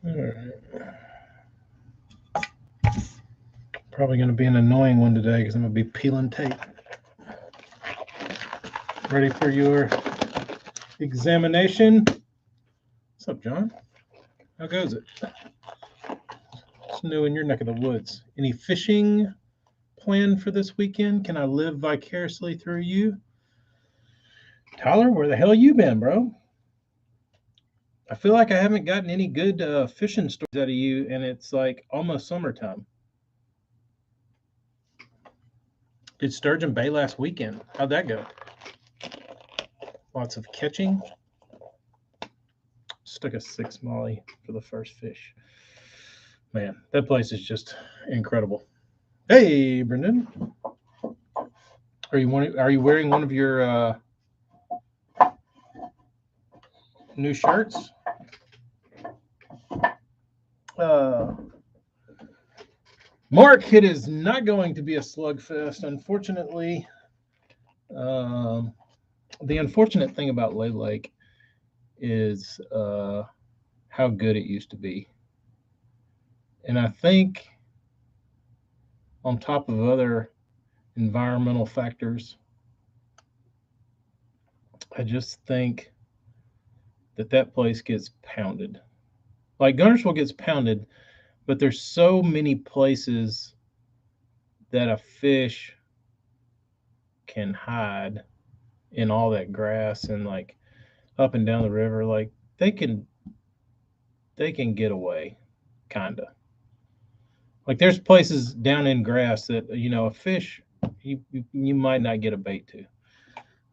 Alright. Probably going to be an annoying one today because I'm going to be peeling tape. Ready for your examination? What's up, John? How goes it? What's new in your neck of the woods? Any fishing planned for this weekend? Can I live vicariously through you? Tyler, where the hell you been, bro? I feel like I haven't gotten any good fishing stories out of you, and it's like almost summertime. Did Sturgeon Bay last weekend? How'd that go? Lots of catching. Stuck a 6 molly for the first fish. Man, that place is just incredible. Hey, Brendan, are you wearing one of your new shirts? Mark, it is not going to be a slugfest, unfortunately. The unfortunate thing about Lay Lake is how good it used to be. And I think, on top of other environmental factors, I just think that place gets pounded. Like Guntersville gets pounded, but there's so many places that a fish can hide in all that grass and like up and down the river. Like they can get away, kinda. Like there's places down in grass that a fish you might not get a bait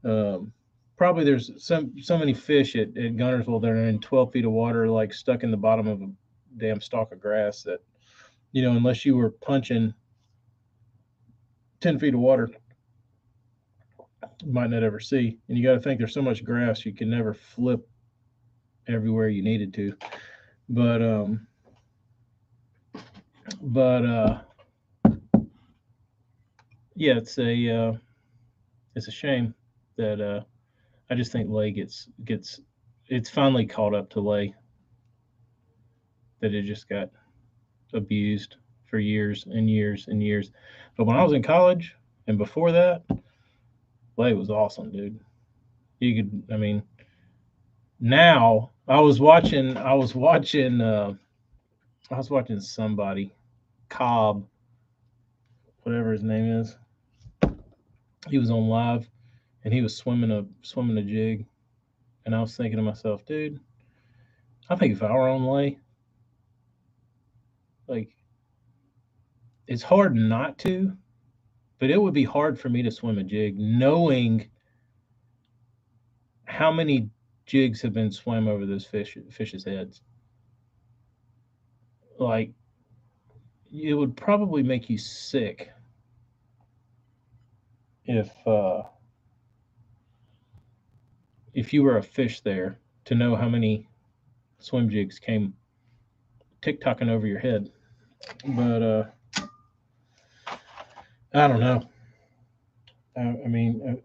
to. Probably there's so many fish at Guntersville that are in 12 feet of water, like stuck in the bottom of a damn stalk of grass that unless you were punching 10 feet of water, you might not ever see. And you got to think there's so much grass you can never flip everywhere you needed to. But but yeah, it's a shame that I just think Lay gets it's finally caught up to Lay, that it just got abused for years and years and years. But when I was in college and before that, Lay was awesome, dude. You could, I mean, now I was watching somebody, Cobb, whatever his name is. He was on live and he was swimming a jig, and I was thinking to myself, dude, I think if I were on Lay, like it's hard not to, but it would be hard for me to swim a jig knowing how many jigs have been swam over those fish's heads. Like it would probably make you sick if if you were a fish there to know how many swim jigs came tick-tocking over your head. But I don't know. I mean,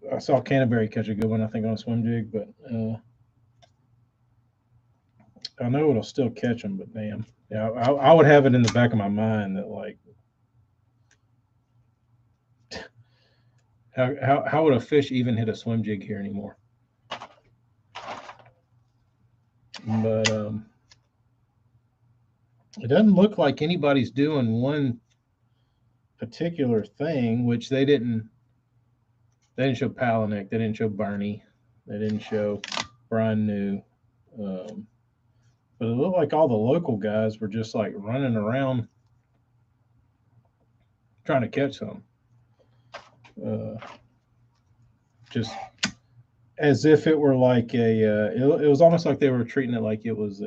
I saw Canterbury catch a good one, I think, on a swim jig, but I know it'll still catch them. But damn, yeah, I would have it in the back of my mind that like, how would a fish even hit a swim jig here anymore? But it doesn't look like anybody's doing one particular thing, which they didn't. They didn't show Palaniuk. They didn't show Barney. They didn't show Brian New. Um, but it looked like all the local guys were just like running around trying to catch some. Uh, just as if it were like it was almost like they were treating it like it was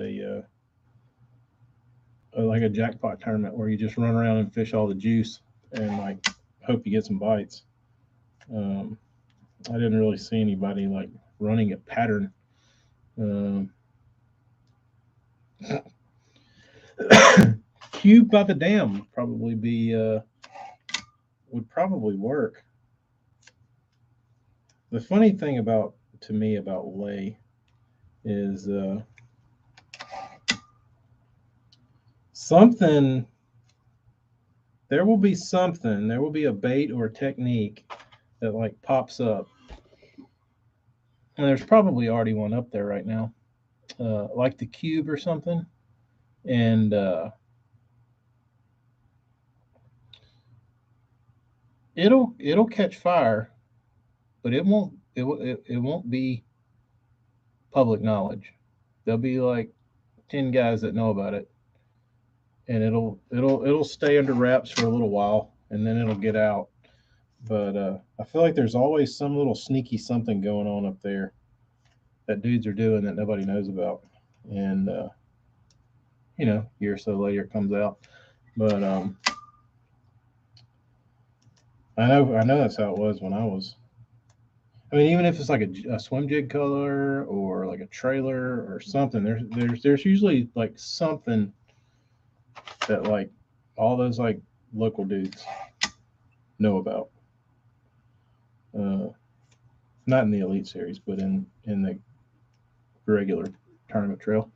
like a jackpot tournament where you just run around and fish all the juice and like hope you get some bites. Um, I didn't really see anybody like running a pattern. Um, Cube by the dam probably be would probably work. The funny thing about to me about Lay is something. There will be something. There will be a bait or a technique that like pops up. And there's probably already one up there right now, like the cube or something. And it'll catch fire, but it won't be public knowledge. There'll be like 10 guys that know about it, and it'll stay under wraps for a little while, and then it'll get out. But I feel like there's always some little sneaky something going on up there that dudes are doing that nobody knows about, and a year or so later it comes out. But I know that's how it was when I was. I mean, even if it's like a swim jig color or like a trailer or something, there's usually like something that like all those like local dudes know about. Uh, Not in the Elite Series, but in the regular tournament trail.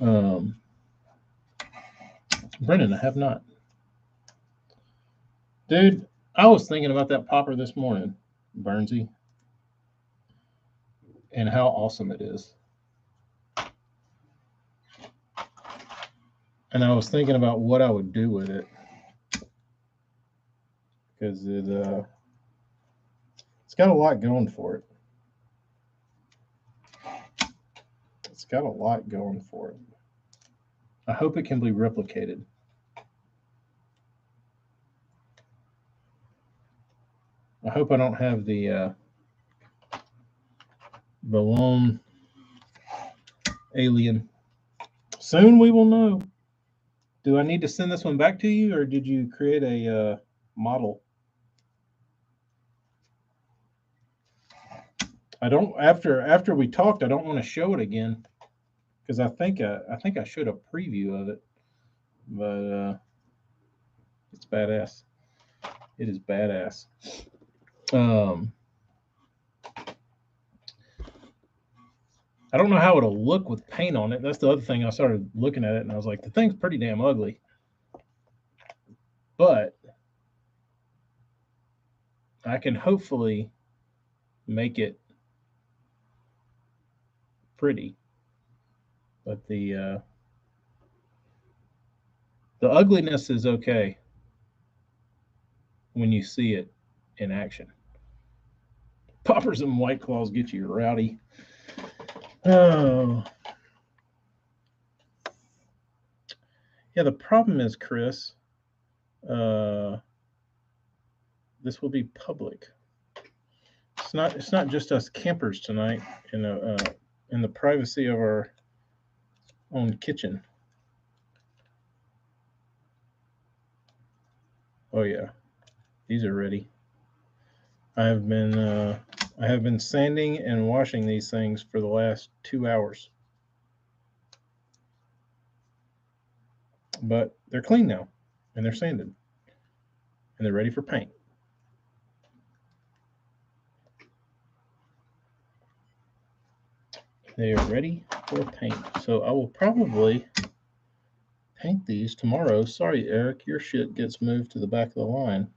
Um, Brendan, I have not. Dude, I was thinking about that popper this morning, Burnsy, and how awesome it is. And I was thinking about what I would do with it because it's got a lot going for it. It's got a lot going for it. I hope it can be replicated. I hope I don't have the lone alien. Soon we will know. Do I need to send this one back to you, or did you create a model? I don't. After we talked, I don't want to show it again because I think I showed a preview of it, but it's badass. It is badass. I don't know how it'll look with paint on it. That's the other thing. I started looking at it and I was like, the thing's pretty damn ugly. But I can hopefully make it pretty. But the ugliness is okay when you see it in action. Poppers and White Claws get you rowdy. Oh. Yeah, the problem is, Chris, this will be public. It's not just us campers tonight in the privacy of our own kitchen. Oh yeah, these are ready. I have been sanding and washing these things for the last 2 hours. But they're clean now, and they're sanded, and they're ready for paint. They are ready for paint. So I will probably paint these tomorrow. Sorry, Eric, your shit gets moved to the back of the line.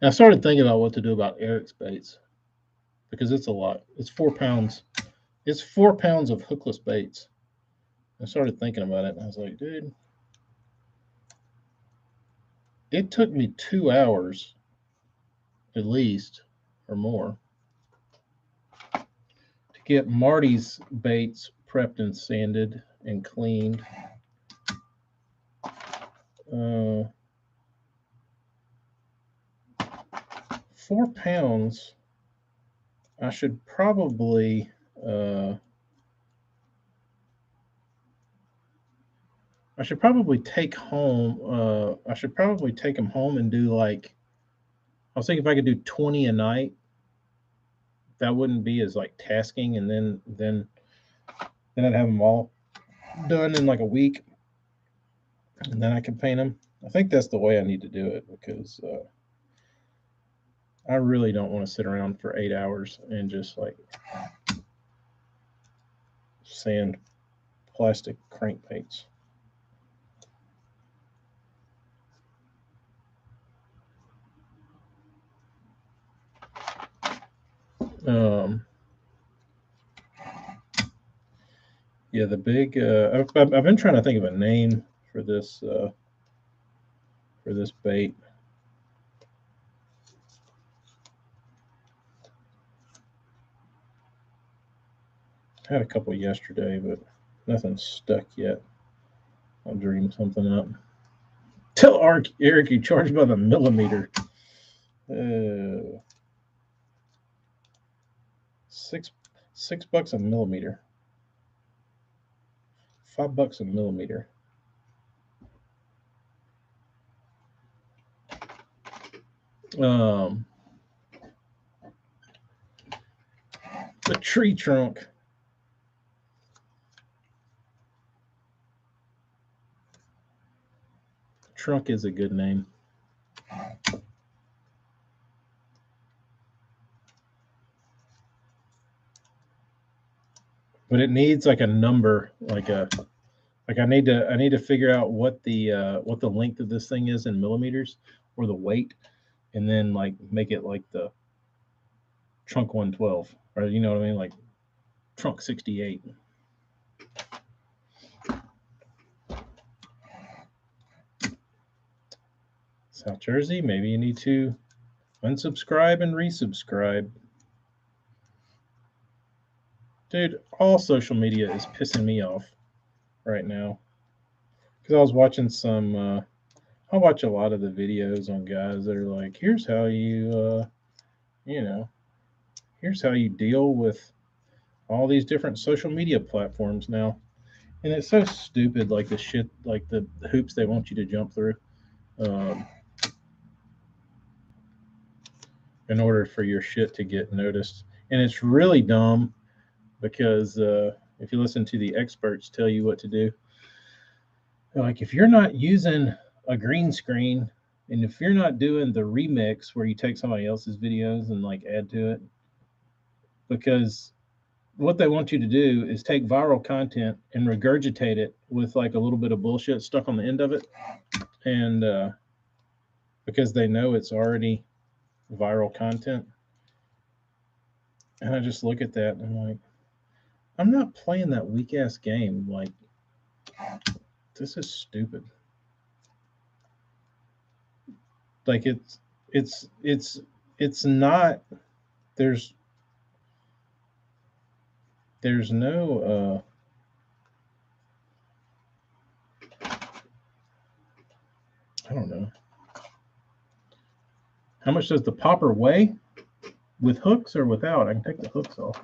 And I started thinking about what to do about Eric's baits because it's a lot. It's 4 pounds. It's 4 pounds of hookless baits. I started thinking about it, and I was like, dude, it took me 2 hours at least or more to get Marty's baits prepped and sanded and cleaned. 4 pounds. I should probably take home. I should probably take them home and do like. I was thinking if I could do 20 a night, that wouldn't be as like tasking, and then I'd have them all done in like a week, and then I can paint them. I think that's the way I need to do it because I really don't want to sit around for 8 hours and just like sand plastic crankbaits. Yeah, the big. I've been trying to think of a name for this bait. I had a couple yesterday, but nothing's stuck yet. I'll dream something up. Tell Eric you charge by the millimeter. $6 a millimeter. $5 a millimeter. The tree trunk. Trunk is a good name. But it needs like a number, like I need to figure out what the length of this thing is in millimeters or the weight, and then like make it like the trunk 112, or you know what I mean, like trunk 68. South Jersey, maybe you need to unsubscribe and resubscribe. Dude, all social media is pissing me off right now. Because I was watching some, I watch a lot of the videos on guys that are like, here's how you, here's how you deal with all these different social media platforms now. And it's so stupid, like the shit, like the hoops they want you to jump through. In order for your shit to get noticed. And it's really dumb because if you listen to the experts tell you what to do, like if you're not using a green screen and if you're not doing the remix where you take somebody else's videos and like add to it, because what they want you to do is take viral content and regurgitate it with like a little bit of bullshit stuck on the end of it. And because they know it's already viral content. And I just look at that and I'm like, I'm not playing that weak ass game. Like, this is stupid. Like it's not. There's no. I don't know. How much does the popper weigh? With hooks or without? I can take the hooks off.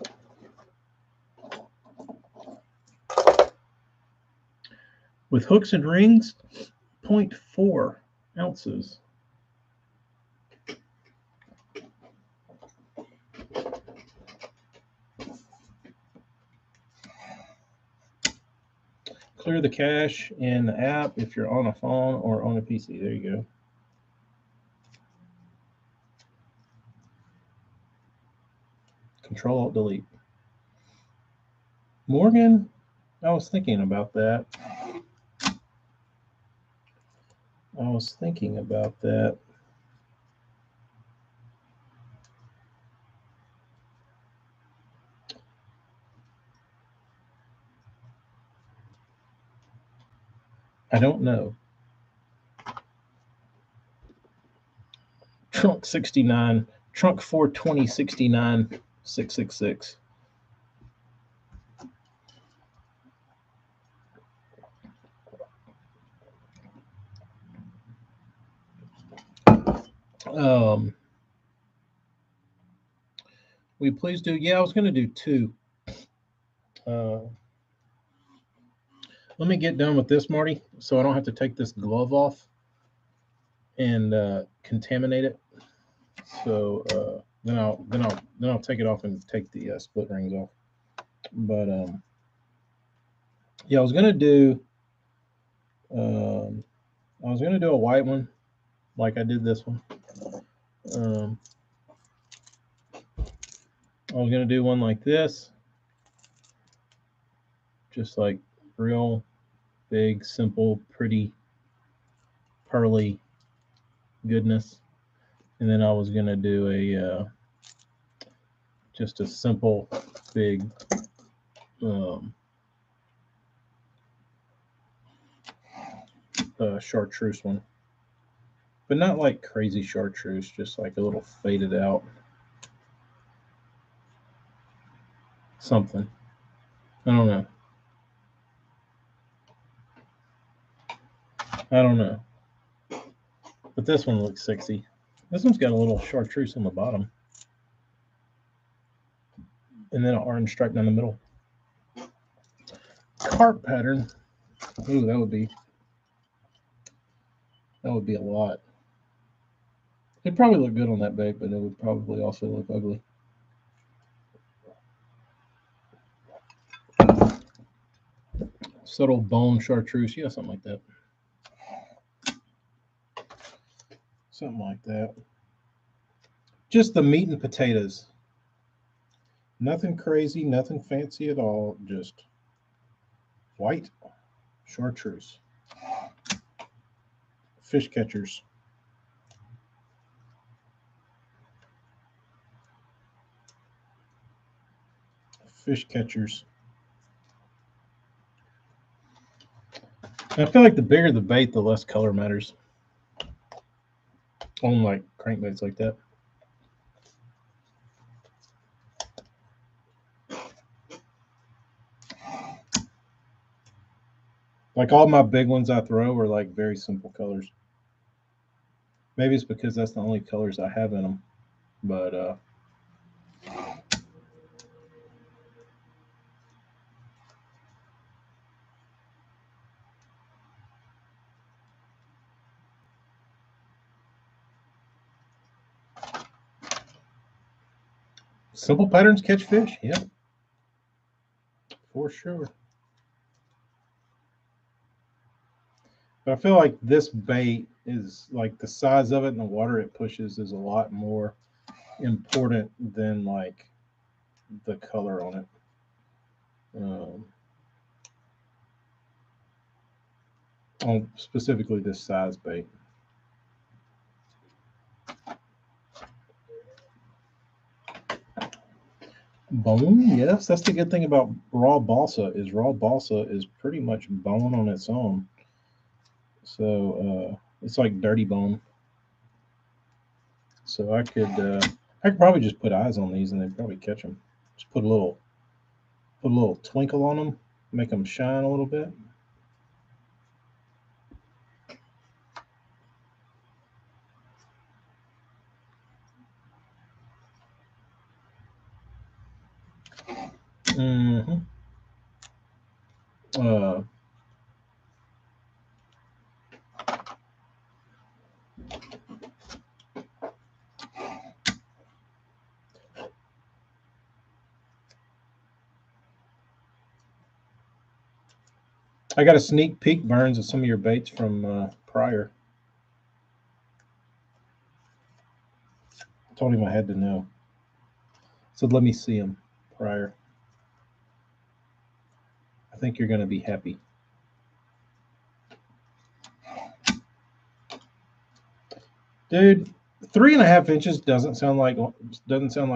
With hooks and rings, 0.4 ounces. Clear the cache in the app if you're on a phone or on a PC. There you go. Control Alt Delete. Morgan, I was thinking about that. I don't know. Trunk 69, trunk 42069 666. Will you please do? Yeah, I was going to do 2. Let me get done with this, Marty, so I don't have to take this glove off and contaminate it. So then I'll take it off and take the split rings off. But yeah, I was gonna do a white one, like I did this one. I was gonna do one like this, just like real big, simple, pretty, pearly goodness. And then I was going to do just a simple, big chartreuse one. But not like crazy chartreuse, just like a little faded out something. I don't know. But this one looks sexy. This one's got a little chartreuse on the bottom. And then an orange stripe down the middle. Carp pattern. Ooh, that would be a lot. It'd probably look good on that bait, but it would probably also look ugly. Subtle bone chartreuse, yeah, something like that. Something like that. Just the meat and potatoes. Nothing crazy, nothing fancy at all. Just white chartreuse. Fish catchers. Fish catchers. And I feel like the bigger the bait, the less color matters. On like crankbaits like that. Like all my big ones I throw are like very simple colors. Maybe it's because that's the only colors I have in them. But simple patterns catch fish, yeah. For sure. But I feel like this bait is like the size of it and the water it pushes is a lot more important than like the color on it. On specifically this size bait. Bone, yes, that's the good thing about raw balsa is pretty much bone on its own. So it's like dirty bone. So I could probably just put eyes on these and they'd probably catch them. Just put a little twinkle on them, make them shine a little bit. Mm-hmm. I got a sneak peek, Burns, of some of your baits from prior. I told him I had to know. So let me see them prior. I think you're going to be happy. Dude, 3.5 inches doesn't sound like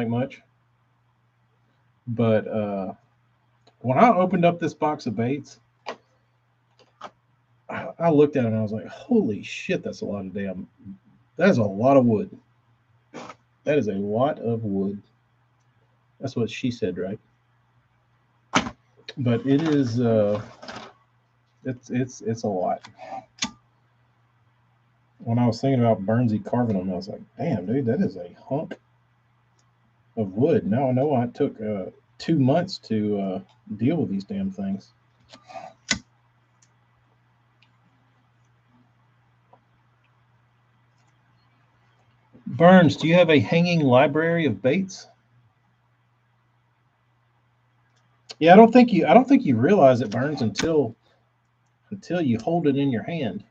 much. But when I opened up this box of baits, I looked at it and I was like, holy shit, that's a lot of that is a lot of wood. That is a lot of wood. That's what she said, right? But it is it's a lot. When I was thinking about Burnsy carving them, I was like, damn, dude, that is a hunk of wood. Now I know I took 2 months to deal with these damn things. Burns, do you have a hanging library of baits? Yeah, I don't think you realize it, Burns, until you hold it in your hand.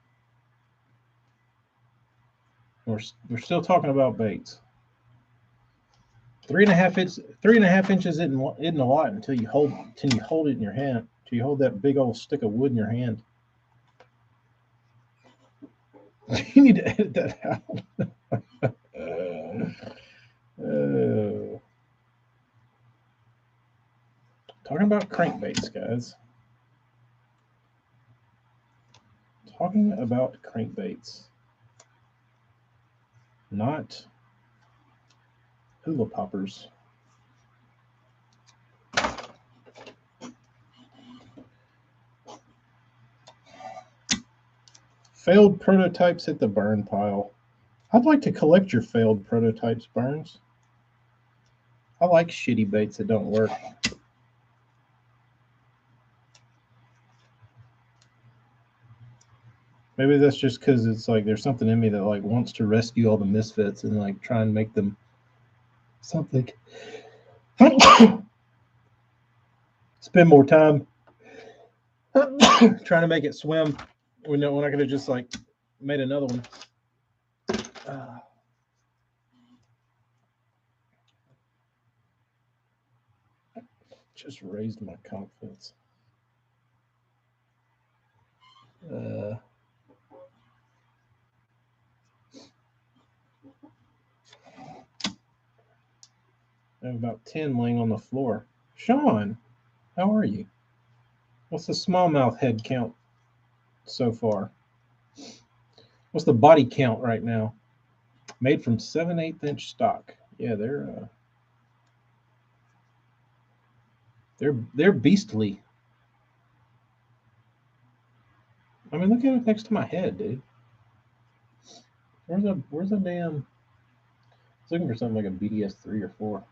We're still talking about baits. 3.5 inches isn't a lot until you hold it in your hand. Until you hold that big old stick of wood in your hand. You need to edit that out. Talking about crankbaits, guys. Talking about crankbaits. Not hula poppers. Failed prototypes hit the burn pile. I'd like to collect your failed prototypes, Burns. I like shitty baits that don't work. Maybe that's just because it's like there's something in me that like wants to rescue all the misfits and like try and make them something. Spend more time trying to make it swim. We're not going to just like made another one. Just raised my confidence. I have about 10 laying on the floor. Sean, how are you? What's the smallmouth head count so far? What's the body count right now? Made from 7/8 inch stock. Yeah, they're beastly. I mean, look at it next to my head, dude. Where's the damn? I was looking for something like a BDS 3 or 4.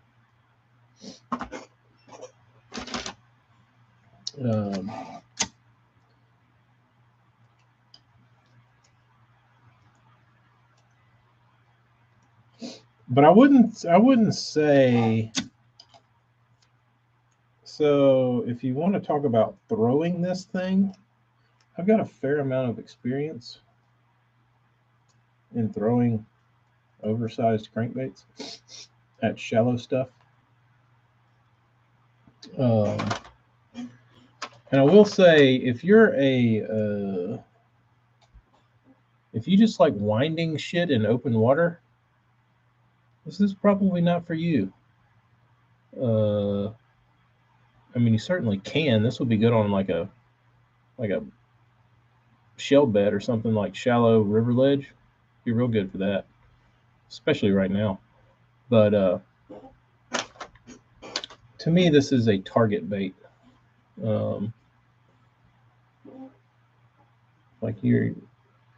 But I wouldn't say. So if you want to talk about throwing this thing, I've got a fair amount of experience in throwing oversized crankbaits at shallow stuff. And I will say, if you're if you just like winding shit in open water, this is probably not for you. I mean, you certainly can. This would be good on like a shell bed or something like shallow river ledge. Be real good for that, especially right now. But to me, this is a target bait. Like I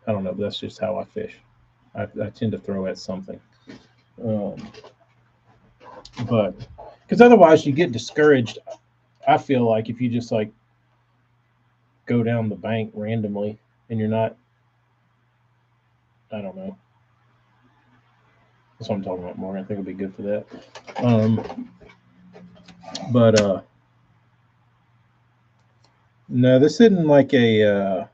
don't know. But that's just how I fish. I tend to throw at something. But because otherwise you get discouraged. I feel like if you just like go down the bank randomly and you're not, I don't know. That's what I'm talking about, Morgan. I think it'll be good for that. But no, this isn't like a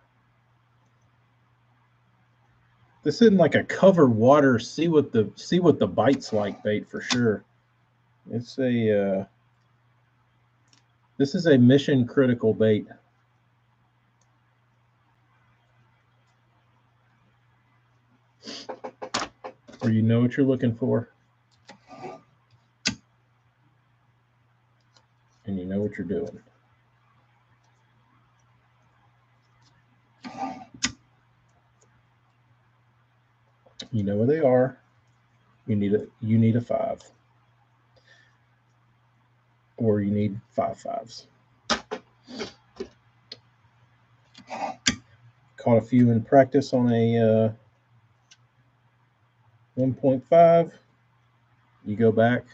cover water. See what the bite's like bait for sure. It's a this is a mission critical bait. Where you know what you're looking for. And you know what you're doing. You know where they are. You need a 5. Or you need 5 5s. Caught a few in practice on a 1.5. You go back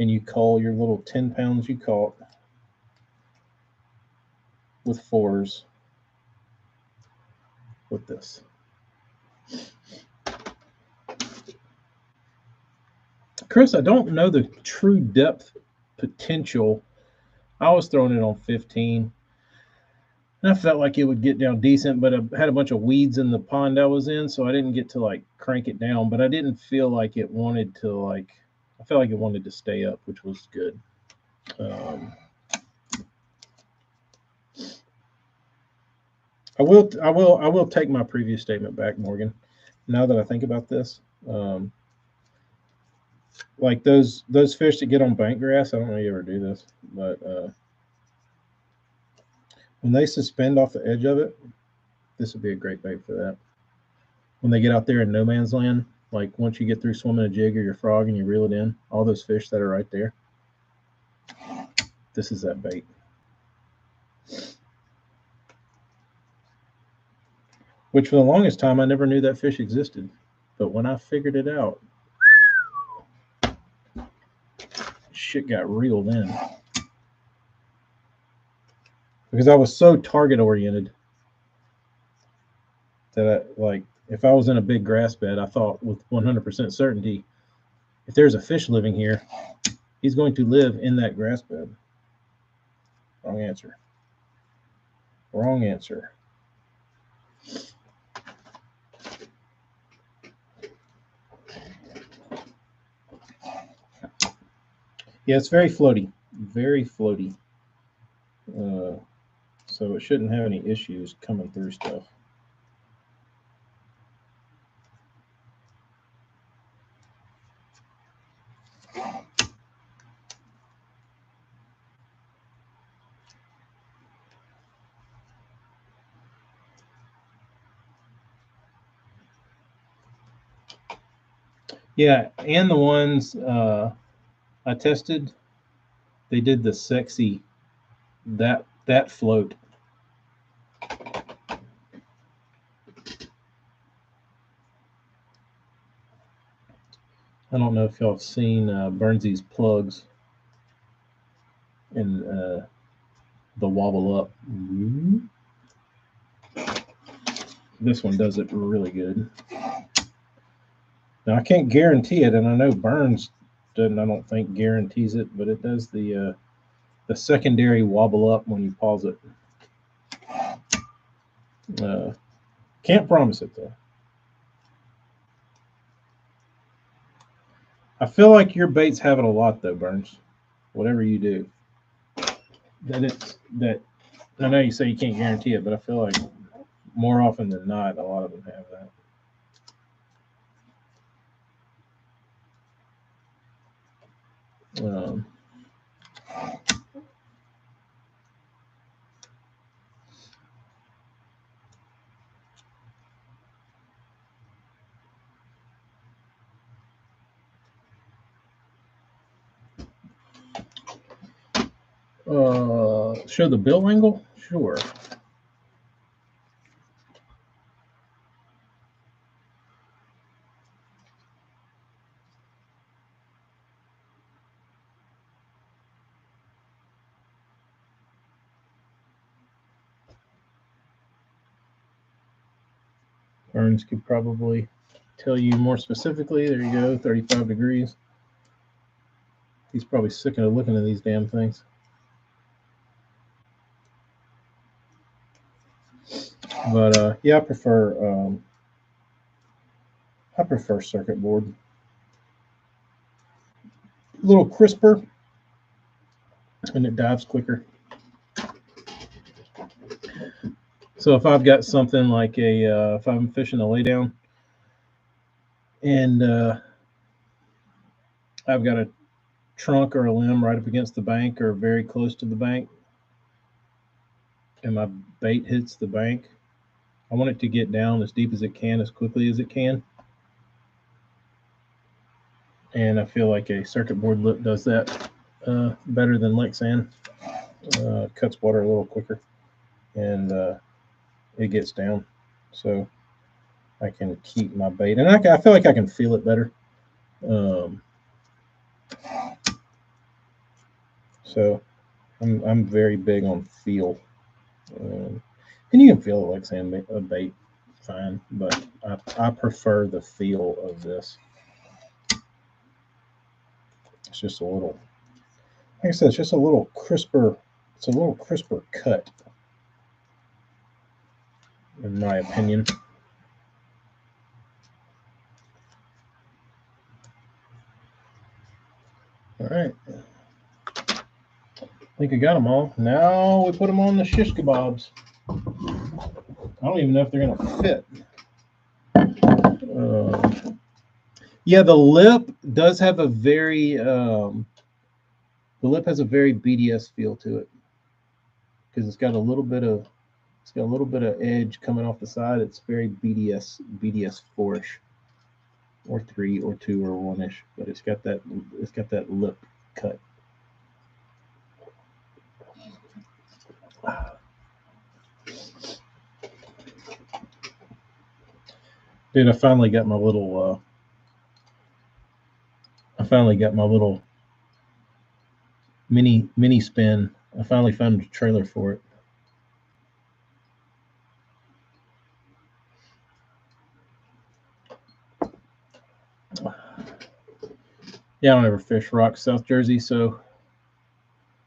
and you call your little 10 pounds you caught with 4s with this. Chris, I don't know the true depth potential. I was throwing it on 15. And I felt like it would get down decent, but I had a bunch of weeds in the pond I was in, so I didn't get to like crank it down. But I didn't feel like it wanted to like. I felt like it wanted to stay up, which was good. I will take my previous statement back, Morgan. Now that I think about this, like those fish that get on bank grass, I don't know if you ever do this, but when they suspend off the edge of it, this would be a great bait for that. When they get out there in no man's land, like once you get through swimming a jig or your frog and you reel it in, all those fish that are right there, this is that bait. Which for the longest time I never knew that fish existed, but when I figured it out, shit got real then. Because I was so target oriented that like if I was in a big grass bed, I thought with 100% certainty, if there's a fish living here, he's going to live in that grass bed. Wrong answer. Wrong answer. Yeah, it's very floaty. Very floaty. So it shouldn't have any issues coming through stuff. Yeah, and the ones I tested, they did the sexy that float. I don't know if y'all have seen Burnsy's plugs and the wobble up. This one does it really good. Now I can't guarantee it, and I know Burns doesn't. I don't think guarantees it, but it does the secondary wobble up when you pause it. Can't promise it though. I feel like your baits have it a lot though, Burns. Whatever you do, that. I know you say you can't guarantee it, but I feel like more often than not, a lot of them have that. Show the bill angle? Sure. Burns could probably tell you more specifically. There you go, 35 degrees. He's probably sick of looking at these damn things. But yeah, I prefer circuit board. A little crisper, and it dives quicker. So if I've got something like if I'm fishing a laydown, and I've got a trunk or a limb right up against the bank or very close to the bank, and my bait hits the bank, I want it to get down as deep as it can, as quickly as it can. And I feel like a circuit board lip does that better than Lexan. Cuts water a little quicker, and it gets down. So I can keep my bait, and I feel like I can feel it better. So I'm very big on feel, and you can feel it Lexan a bait fine, but I prefer the feel of this. It's just a little, like I said, it's just a little crisper. It's a little crisper cut. in my opinion. All right. I think I got them all. Now we put them on the shish kebabs. I don't even know if they're going to fit. Yeah, the lip does have a very the lip has a very BDS feel to it because it's got a little bit of edge coming off the side. It's very BDS 4ish or 3 or 2 or 1ish, but it's got that lip cut. Dude, I finally got my little mini spin. I finally found a trailer for it. Yeah, I don't ever fish rocks, South Jersey, so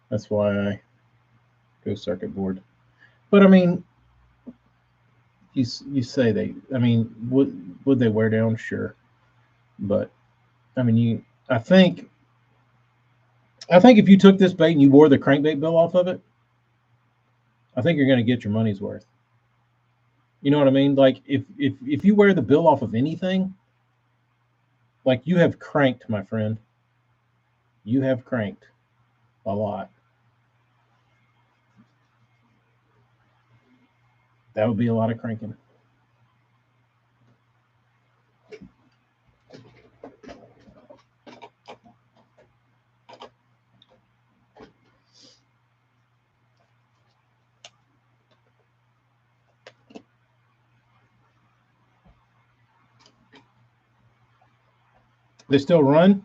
that's why I go circuit board. But I mean, you say they. I mean, would they wear down? Sure, but I mean, I think if you took this bait and you wore the crankbait bill off of it, I think you're going to get your money's worth. You know what I mean? Like if you wear the bill off of anything, like you have cranked, my friend. You have cranked a lot. That would be a lot of cranking. They still run?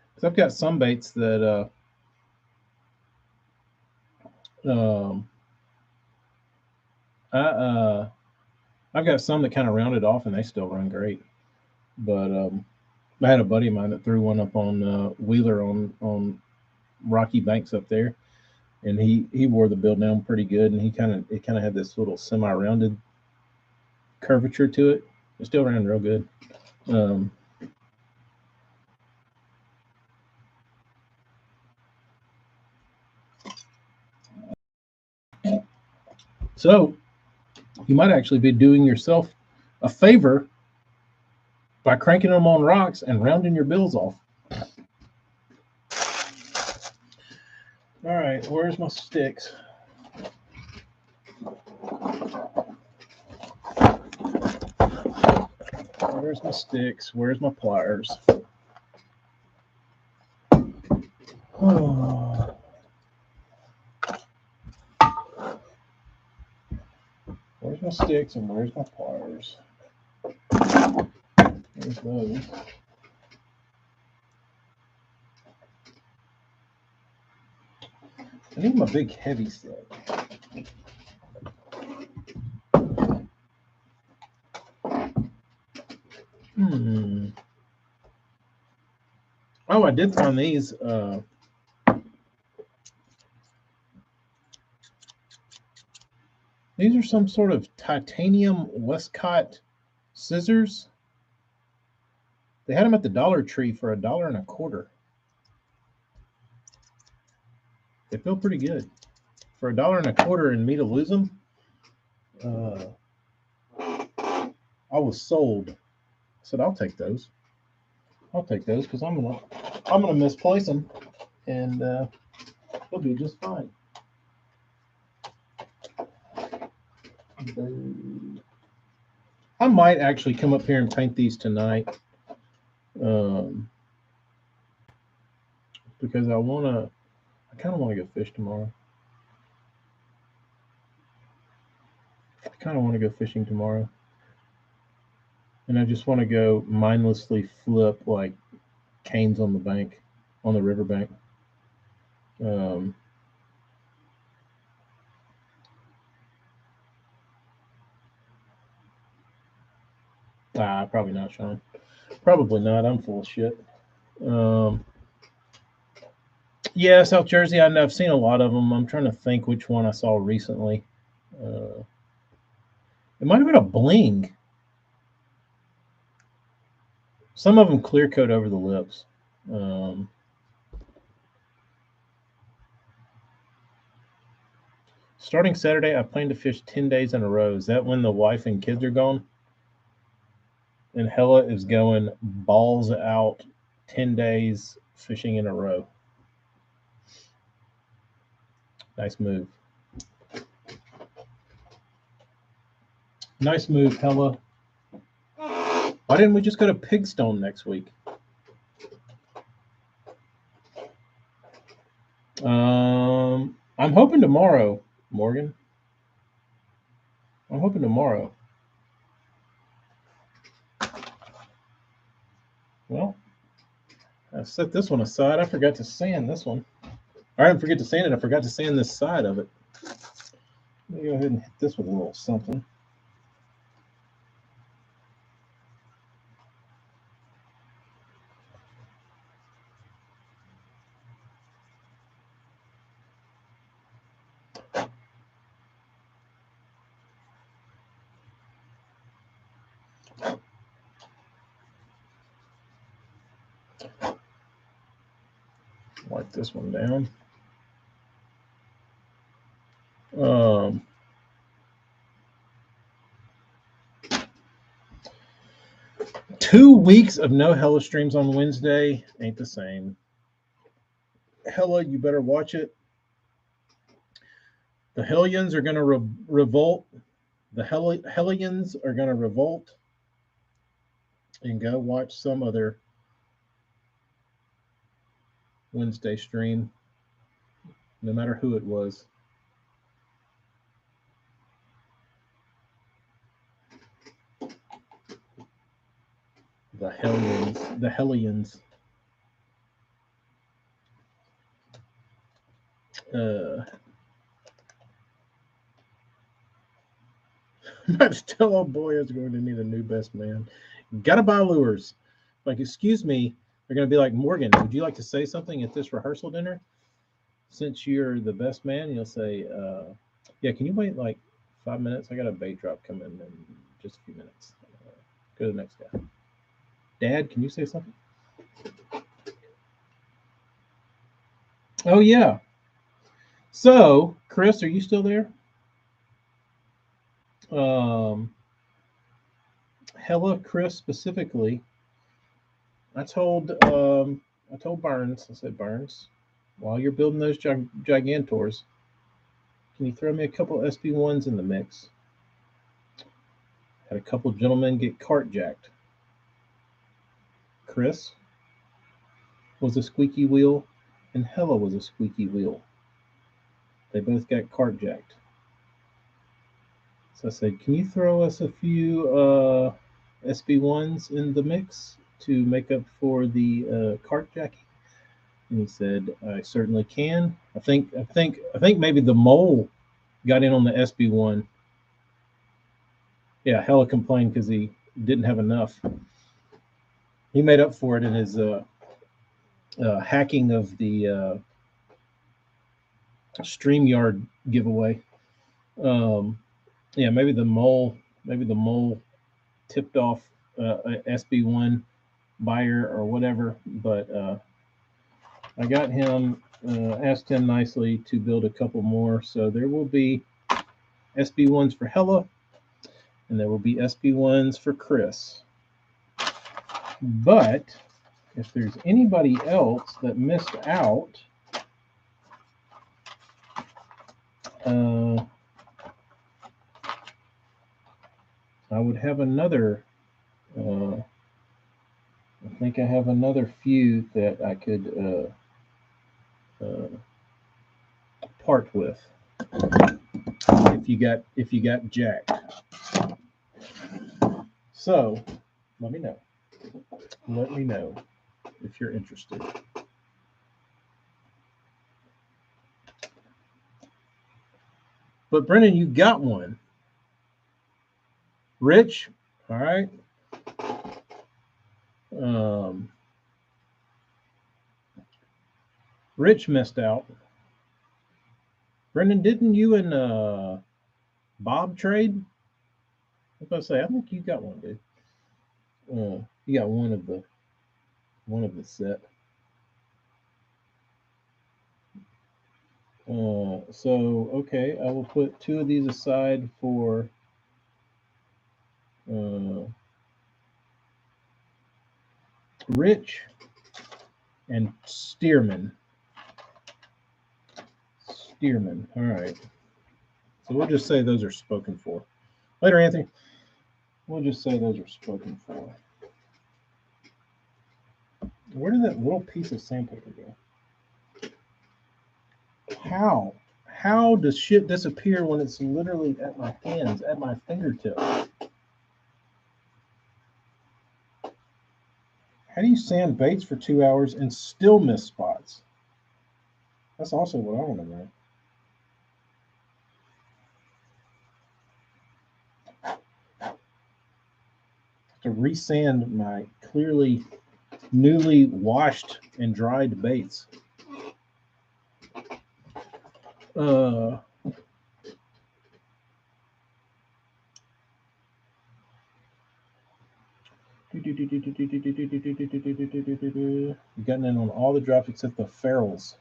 Because I've got some baits that I've got some that kind of rounded off and they still run great. But I had a buddy of mine that threw one up on Wheeler on Rocky Banks up there, and he wore the bill down pretty good, and it kind of had this little semi-rounded curvature to it. It still ran real good. So you might actually be doing yourself a favor by cranking them on rocks and rounding your bills off. All right, where's my sticks? Where's my sticks? Where's my pliers? Oh. Where's my sticks and where's my pliers? There's those. I need my big heavy stick. Oh, I did find these. These are some sort of titanium Westcott scissors. They had them at the Dollar Tree for $1.25. They feel pretty good for $1.25, and me to lose them. I was sold. I said, I'll take those. I'll take those because I'm gonna misplace them, and they'll be just fine. I might actually come up here and paint these tonight, because I kind of want to go fish tomorrow. I kind of want to go fishing tomorrow, and I just want to go mindlessly flip like canes on the bank, on the riverbank. Probably not, Sean. Probably not. I'm full of shit. Yeah, South Jersey. I've seen a lot of them. I'm trying to think which one I saw recently. It might have been a bling. Some of them clear coat over the lips. Starting Saturday, I plan to fish 10 days in a row. Is that when the wife and kids are gone? And Hella is going balls out 10 days fishing in a row. Nice move. Nice move, Hella. Why didn't we just go to Pigstone next week? I'm hoping tomorrow, Morgan. I'm hoping tomorrow. Well, I set this one aside. I forgot to sand this one. I didn't forget to sand it. I forgot to sand this side of it. Let me go ahead and hit this with a little something. Wipe this one down. 2 weeks of no Hella streams on Wednesday ain't the same. Hella, you better watch it. The Hellions are going to revolt. The Hellions are going to revolt and go watch some other Wednesday stream, no matter who it was. The Hellions. The Hellions. Martello Boy is going to need a new best man. Gotta buy lures. Like, excuse me, they're going to be like, Morgan, would you like to say something at this rehearsal dinner? Since you're the best man, you'll say, yeah, can you wait like 5 minutes? I got a bait drop coming in just a few minutes. Go to the next guy. Dad, can you say something? Oh, yeah. So, Chris, are you still there? Hella Chris specifically. I told Burns, I said, Burns, while you're building those Gigantors, can you throw me a couple SB1s in the mix? Had a couple gentlemen get cart jacked. Chris was a squeaky wheel, and Hella was a squeaky wheel. They both got cart jacked. So I said, can you throw us a few SB1s in the mix to make up for the cart jacking? And he said, I certainly can. I think maybe the mole got in on the SB1. Yeah, Hella complained because he didn't have enough. He made up for it in his hacking of the StreamYard giveaway. Yeah, maybe the mole tipped off a SB1 buyer or whatever, but I got him, asked him nicely to build a couple more. So there will be SB1s for Hella, and there will be SB1s for Chris. But if there's anybody else that missed out, I would have another. I think I have another few that I could part with. If you got jacked. So let me know. Let me know if you're interested. But Brennan, you got one. Rich, all right. Rich missed out. Brendan, didn't you and Bob trade? was about to say, I think you got one, dude. You got one of the set. So okay, I will put two of these aside for Rich and Stearman. Stearman. All right. So we'll just say those are spoken for. Later, Anthony. We'll just say those are spoken for. Where did that little piece of sandpaper go? How? How does shit disappear when it's literally at my hands, at my fingertips? How do you sand baits for 2 hours and still miss spots? That's also what I want to know. To resand my clearly newly washed and dried baits. Gotten in on all the drops except the ferals.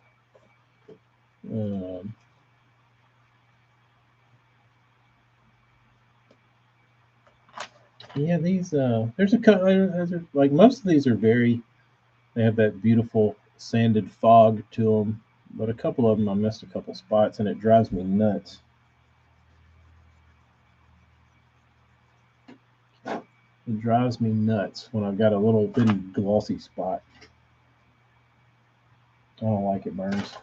Yeah, these there's a couple like most of these are very. They have that beautiful sanded fog to them, but a couple of them I missed a couple spots, and it drives me nuts. It drives me nuts when I've got a little bitty glossy spot. I don't like it, Burns.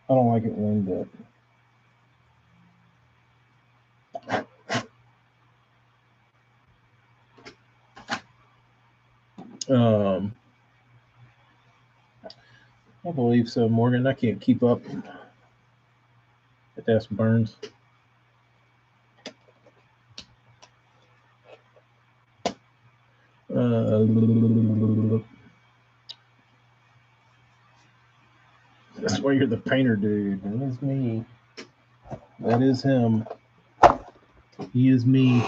I don't like it one bit. I believe so, Morgan. I can't keep up. That's Burns. That's why you're the painter, dude. That is me. That is him. He is me.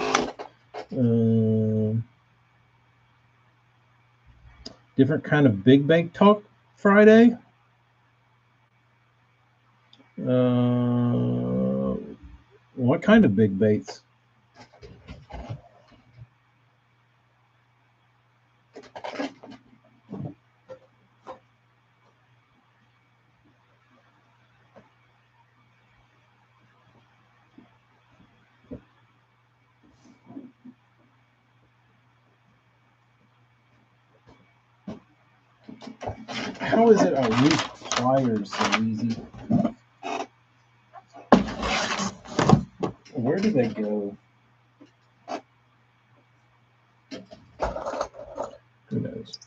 Different kind of big bake talk Friday. What kind of big baits? How is it I use pliers so easy? Where do they go? Who knows?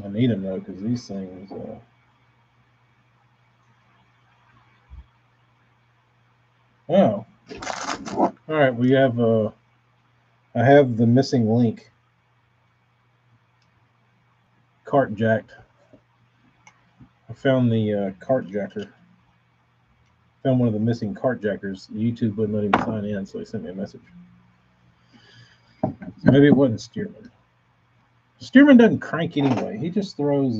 I need them though, because these things. Oh. All right, we have. I have the missing link. Cart jacked. I found the cart jacker. Found one of the missing cart jackers. YouTube wouldn't let him sign in, so he sent me a message. So maybe it wasn't Stearman. Stearman doesn't crank anyway. He just throws.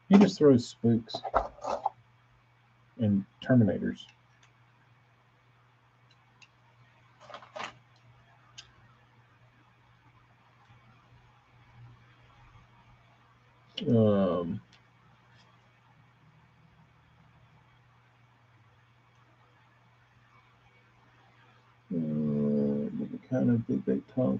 He just throws spooks and terminators. Kind of big bait talk.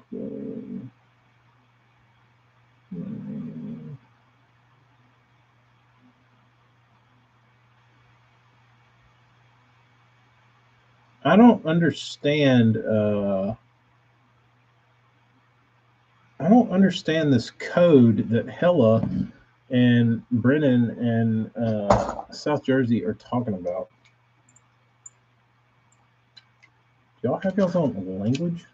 I don't understand. I don't understand this code that Hella and Brennan and South Jersey are talking about. Do y'all have y'all's own language?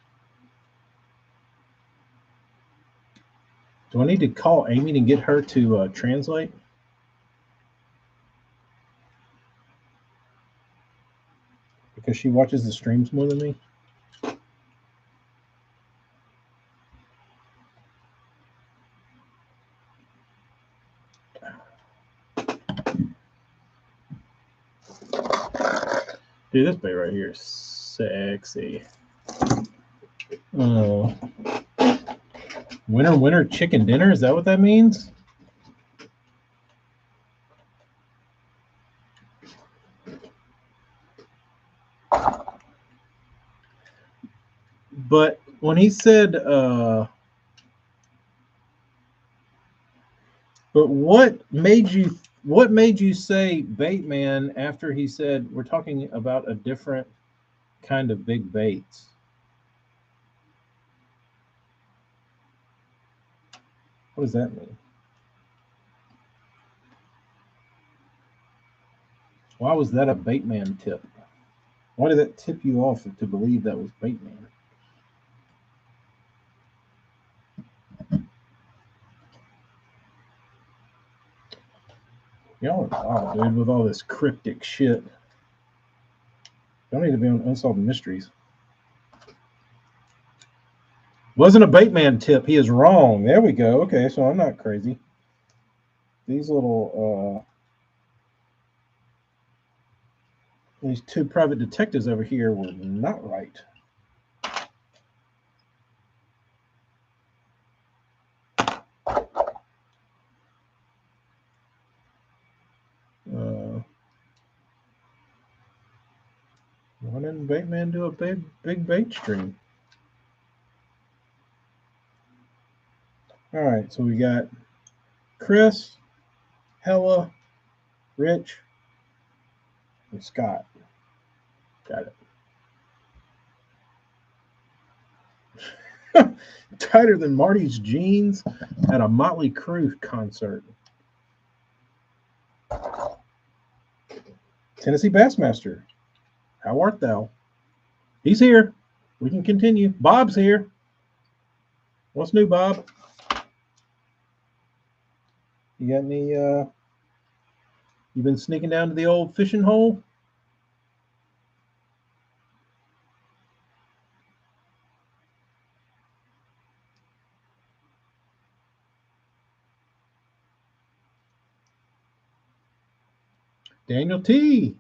Do I need to call Amy and get her to translate? Because she watches the streams more than me. Dude, this bait right here is sexy. Winter, winter chicken dinner? Is that what that means? But when he said, but what made you say bait man after he said we're talking about a different kind of big baits? What does that mean? Why was that a bait man tip? Why did that tip you off to believe that was bait man? Y'all are wild, dude, with all this cryptic shit. Y'all need to be on Unsolved Mysteries. Wasn't a bait man tip. He is wrong. There we go. Okay, so I'm not crazy. These little these two private detectives over here were not right. Why didn't Baitman do a big bait stream? All right, so we got Chris, Hella, Rich, and Scott. Got it. Tighter than Marty's jeans at a Motley Crue concert. Tennessee Bassmaster, how art thou? He's here. We can continue. Bob's here. What's new, Bob? You got any you been sneaking down to the old fishing hole? Daniel T,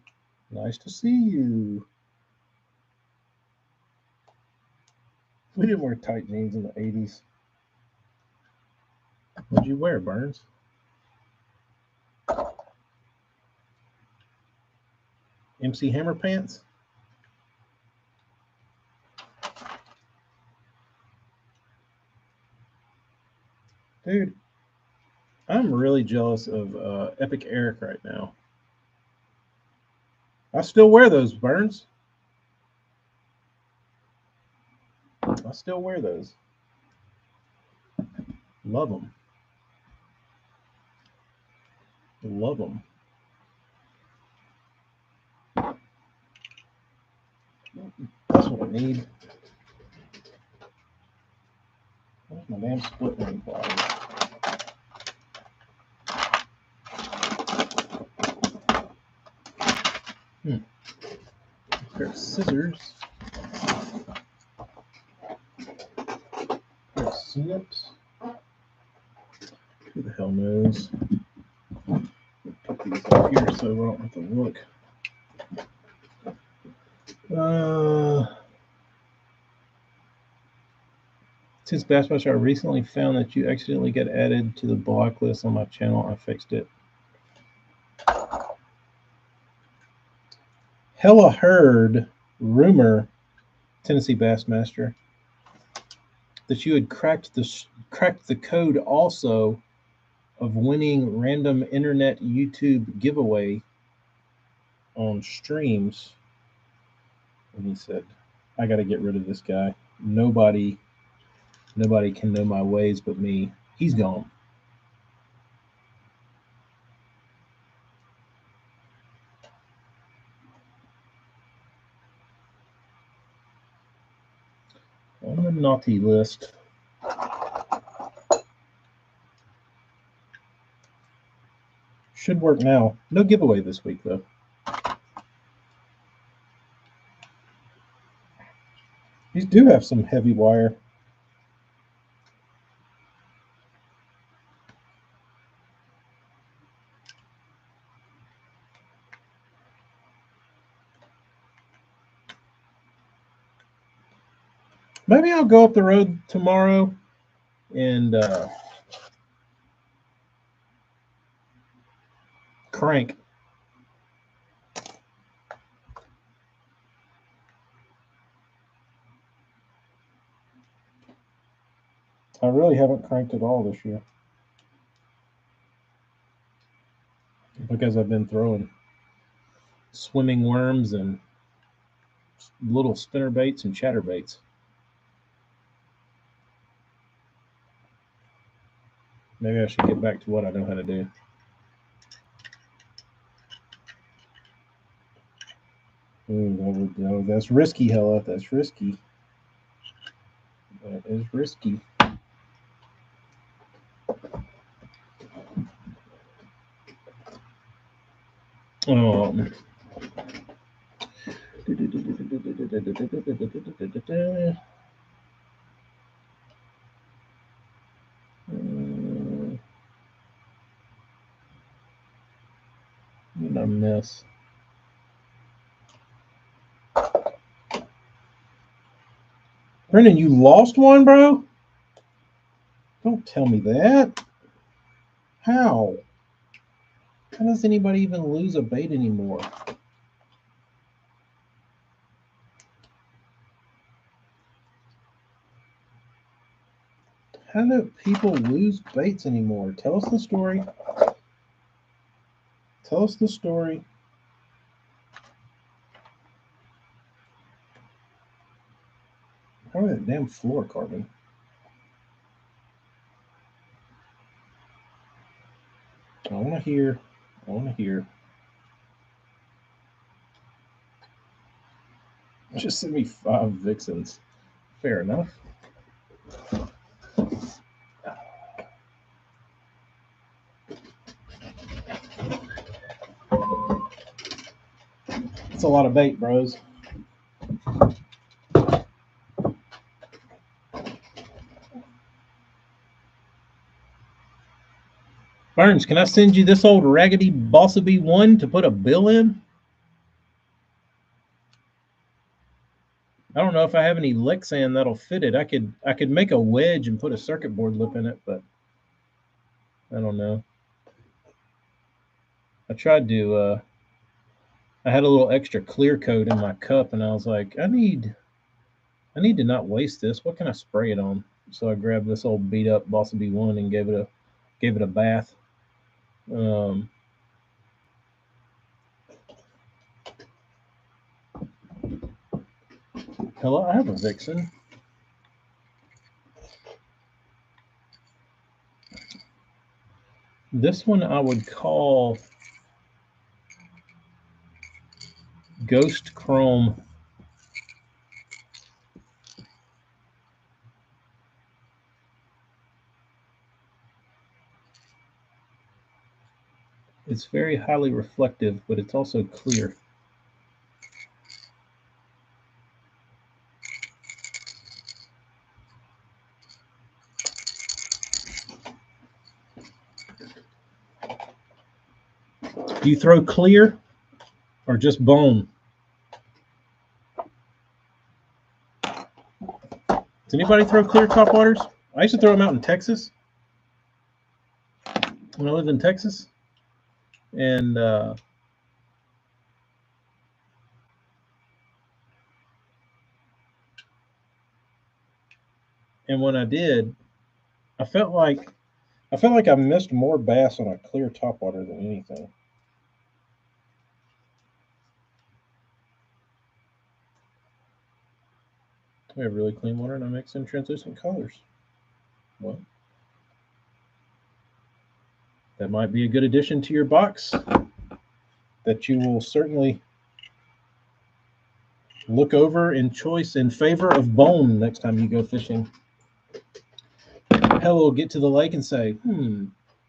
nice to see you. We didn't wear tight jeans in the 80s. What'd you wear, Burns? MC Hammer pants? Dude, I'm really jealous of Epic Eric right now. I still wear those, Burns. I still wear those. Love them. Love them. That's what I need. Where's my damn split ring pliers? A pair of scissors. A pair of snips. Who the hell knows? Put these up here so I don't have to look. Since Bassmaster, I recently found that you accidentally got added to the blacklist on my channel. I fixed it. Hella heard rumor, Tennessee Bassmaster, that you had cracked the code also of winning random internet YouTube giveaway on streams. And he said, I got to get rid of this guy. Nobody can know my ways but me. He's gone. On the naughty list. Should work now. No giveaway this week, though. These do have some heavy wire. Maybe I'll go up the road tomorrow and crank. I really haven't cranked at all this year because I've been throwing swimming worms and little spinner baits and chatter baits. Maybe I should get back to what I know how to do. Ooh, that's risky, Hella. That's risky. That is risky. What did I miss? Brendan, you lost one, bro? Don't tell me that. How? How does anybody even lose a bait anymore? How do people lose baits anymore? Tell us the story. Tell us the story. Probably that damn fluorocarbon. I want to hear. I want to hear. Just send me 5 Vixens. Fair enough. It's a lot of bait, bros. Burns, can I send you this old raggedy Bossabee 1 to put a bill in? I don't know if I have any Lexan that'll fit it. I could make a wedge and put a circuit board lip in it, but I don't know. I tried to I had a little extra clear coat in my cup and I was like, I need to not waste this. What can I spray it on? So I grabbed this old beat up Bossabee 1 and gave it a bath. Hello, I have a Vixen. This one I would call Ghost Chrome. It's very highly reflective, but it's also clear. Do you throw clear or just bone? Does anybody throw clear topwaters? I used to throw them out in Texas when I lived in Texas. And when I did, I felt like I missed more bass on a clear topwater than anything. We have really clean water and I mix in translucent colors. Well, that might be a good addition to your box that you will certainly look over in choice in favor of bone next time you go fishing. Hell will get to the lake and say,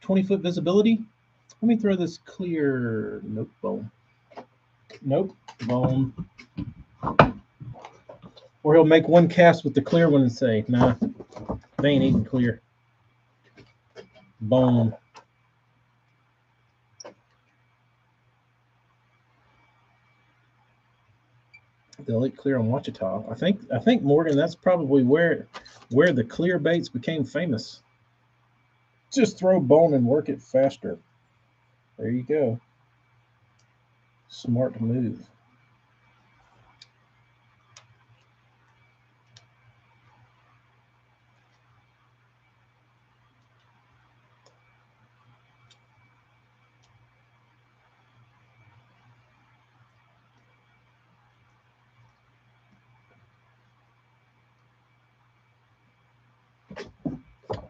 20-foot visibility? Let me throw this clear. Nope, bone. Nope, bone. Or he'll make one cast with the clear one and say, nah, they ain't even clear. Bone. They'll eat clear on Wichita. I think Morgan, that's probably where the clear baits became famous. Just throw bone and work it faster. There you go. Smart move.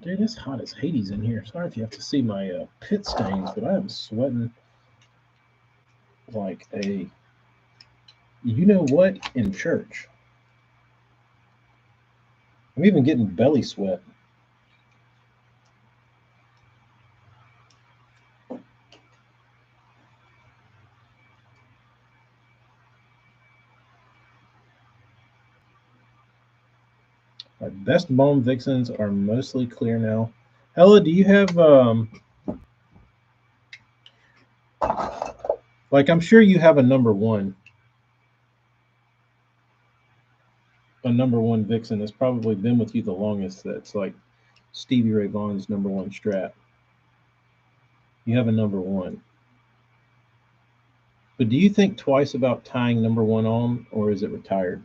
Dude, it's hot as Hades in here. Sorry if you have to see my pit stains, but I am sweating like a you know what in church. I'm even getting belly sweat. My best bone vixens are mostly clear now. Ella, do you have like I'm sure you have a number one vixen that's probably been with you the longest. That's like Stevie Ray Vaughan's number one strat. You have a number one. But do you think twice about tying number one on, or is it retired?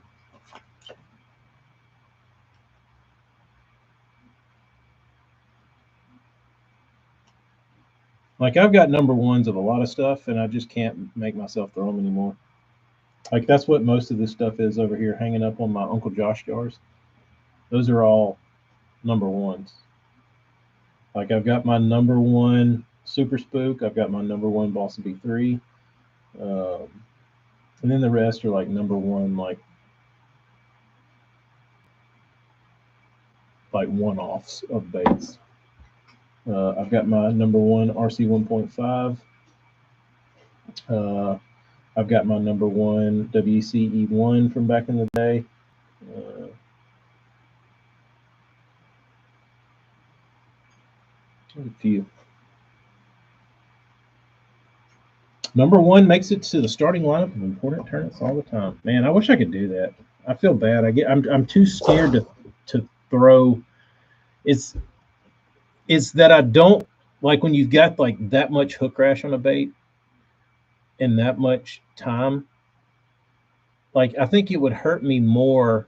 Like I've got number ones of a lot of stuff, and I just can't make myself throw them anymore. Like that's what most of this stuff is over here, hanging up on my Uncle Josh jars. Those are all number ones. Like I've got my number one Super Spook. I've got my number one Boss B3. Um, and then the rest are like number one, like one-offs of baits. I've got my number one RC 1.5. I've got my number one WC E1 from back in the day. A few. Number one makes it to the starting lineup of important tournaments all the time. Man, I wish I could do that. I feel bad. I'm too scared to throw. It's that I don't like when you've got like that much hook rash on a bait and that much time. Like I think it would hurt me more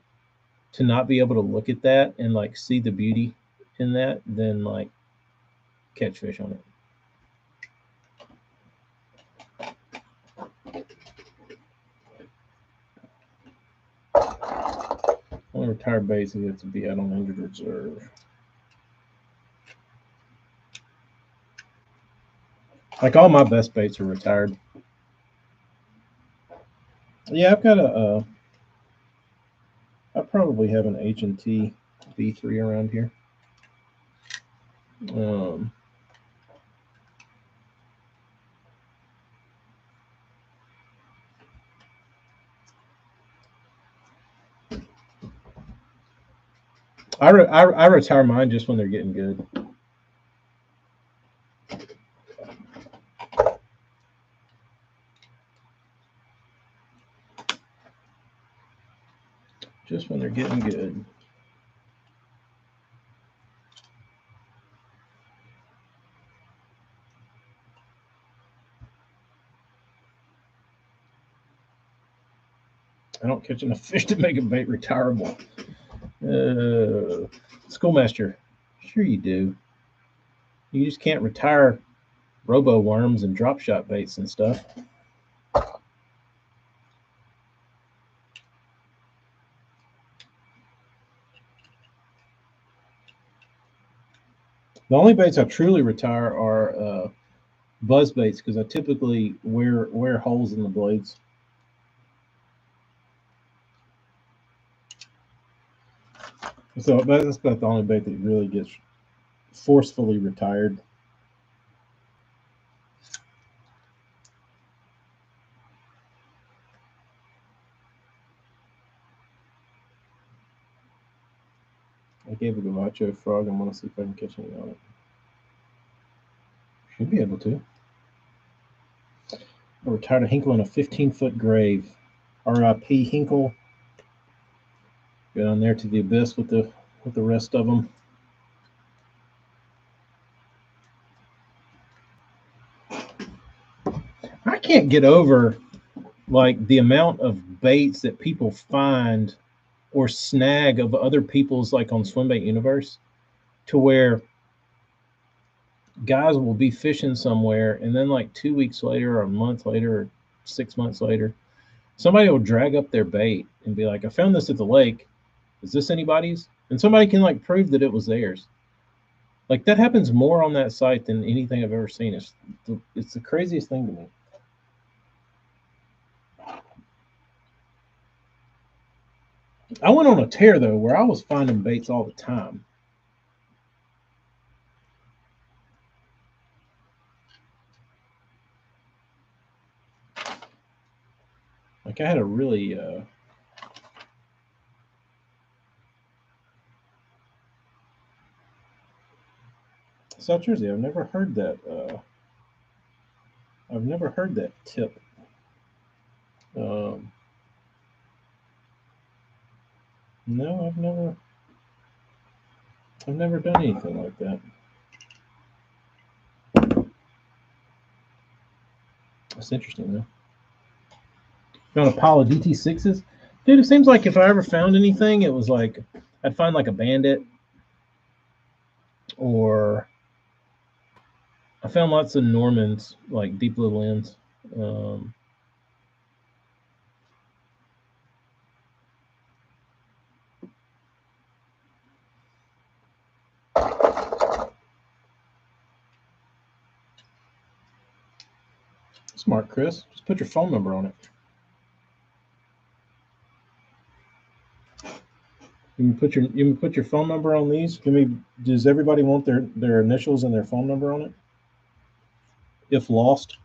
to not be able to look at that and like see the beauty in that than like catch fish on it. Only retired baits get to be out on injured reserve. Like all my best baits are retired. Yeah, I've got I probably have an H&T V3 around here. I retire mine just when they're getting good. Just when they're getting good. I don't catch enough fish to make a bait retirable. Schoolmaster, sure you do. You just can't retire robo worms and drop shot baits and stuff. The only baits I truly retire are buzz baits because I typically wear holes in the blades. So that's about the only bait that really gets forcefully retired. I gave a gavacho frog. I'm gonna see if I can catch any on it. Should be able to. We're tired of Hinkle in a 15-foot grave. R.I.P. Hinkle. Go down there to the abyss with the rest of them. I can't get over like the amount of baits that people find or snag of other people's, like on Swimbait Universe, to where guys will be fishing somewhere and then like 2 weeks later or a month later or 6 months later, somebody will drag up their bait and be like, I found this at the lake. Is this anybody's? And somebody can like prove that it was theirs. Like that happens more on that site than anything I've ever seen. It's the craziest thing to me. I went on a tear though where I was finding baits all the time. Like I had a really South Jersey. I've never heard that. I've never heard that tip. Um, no, I've never done anything like that. That's interesting though. Found a pile of DT6s. Dude, it seems like if I ever found anything, it was like I'd find like a bandit, or I found lots of Normans, like deep little ends. Smart, Chris. Just put your phone number on it. You can put your phone number on these. Does everybody want their initials and their phone number on it? If lost.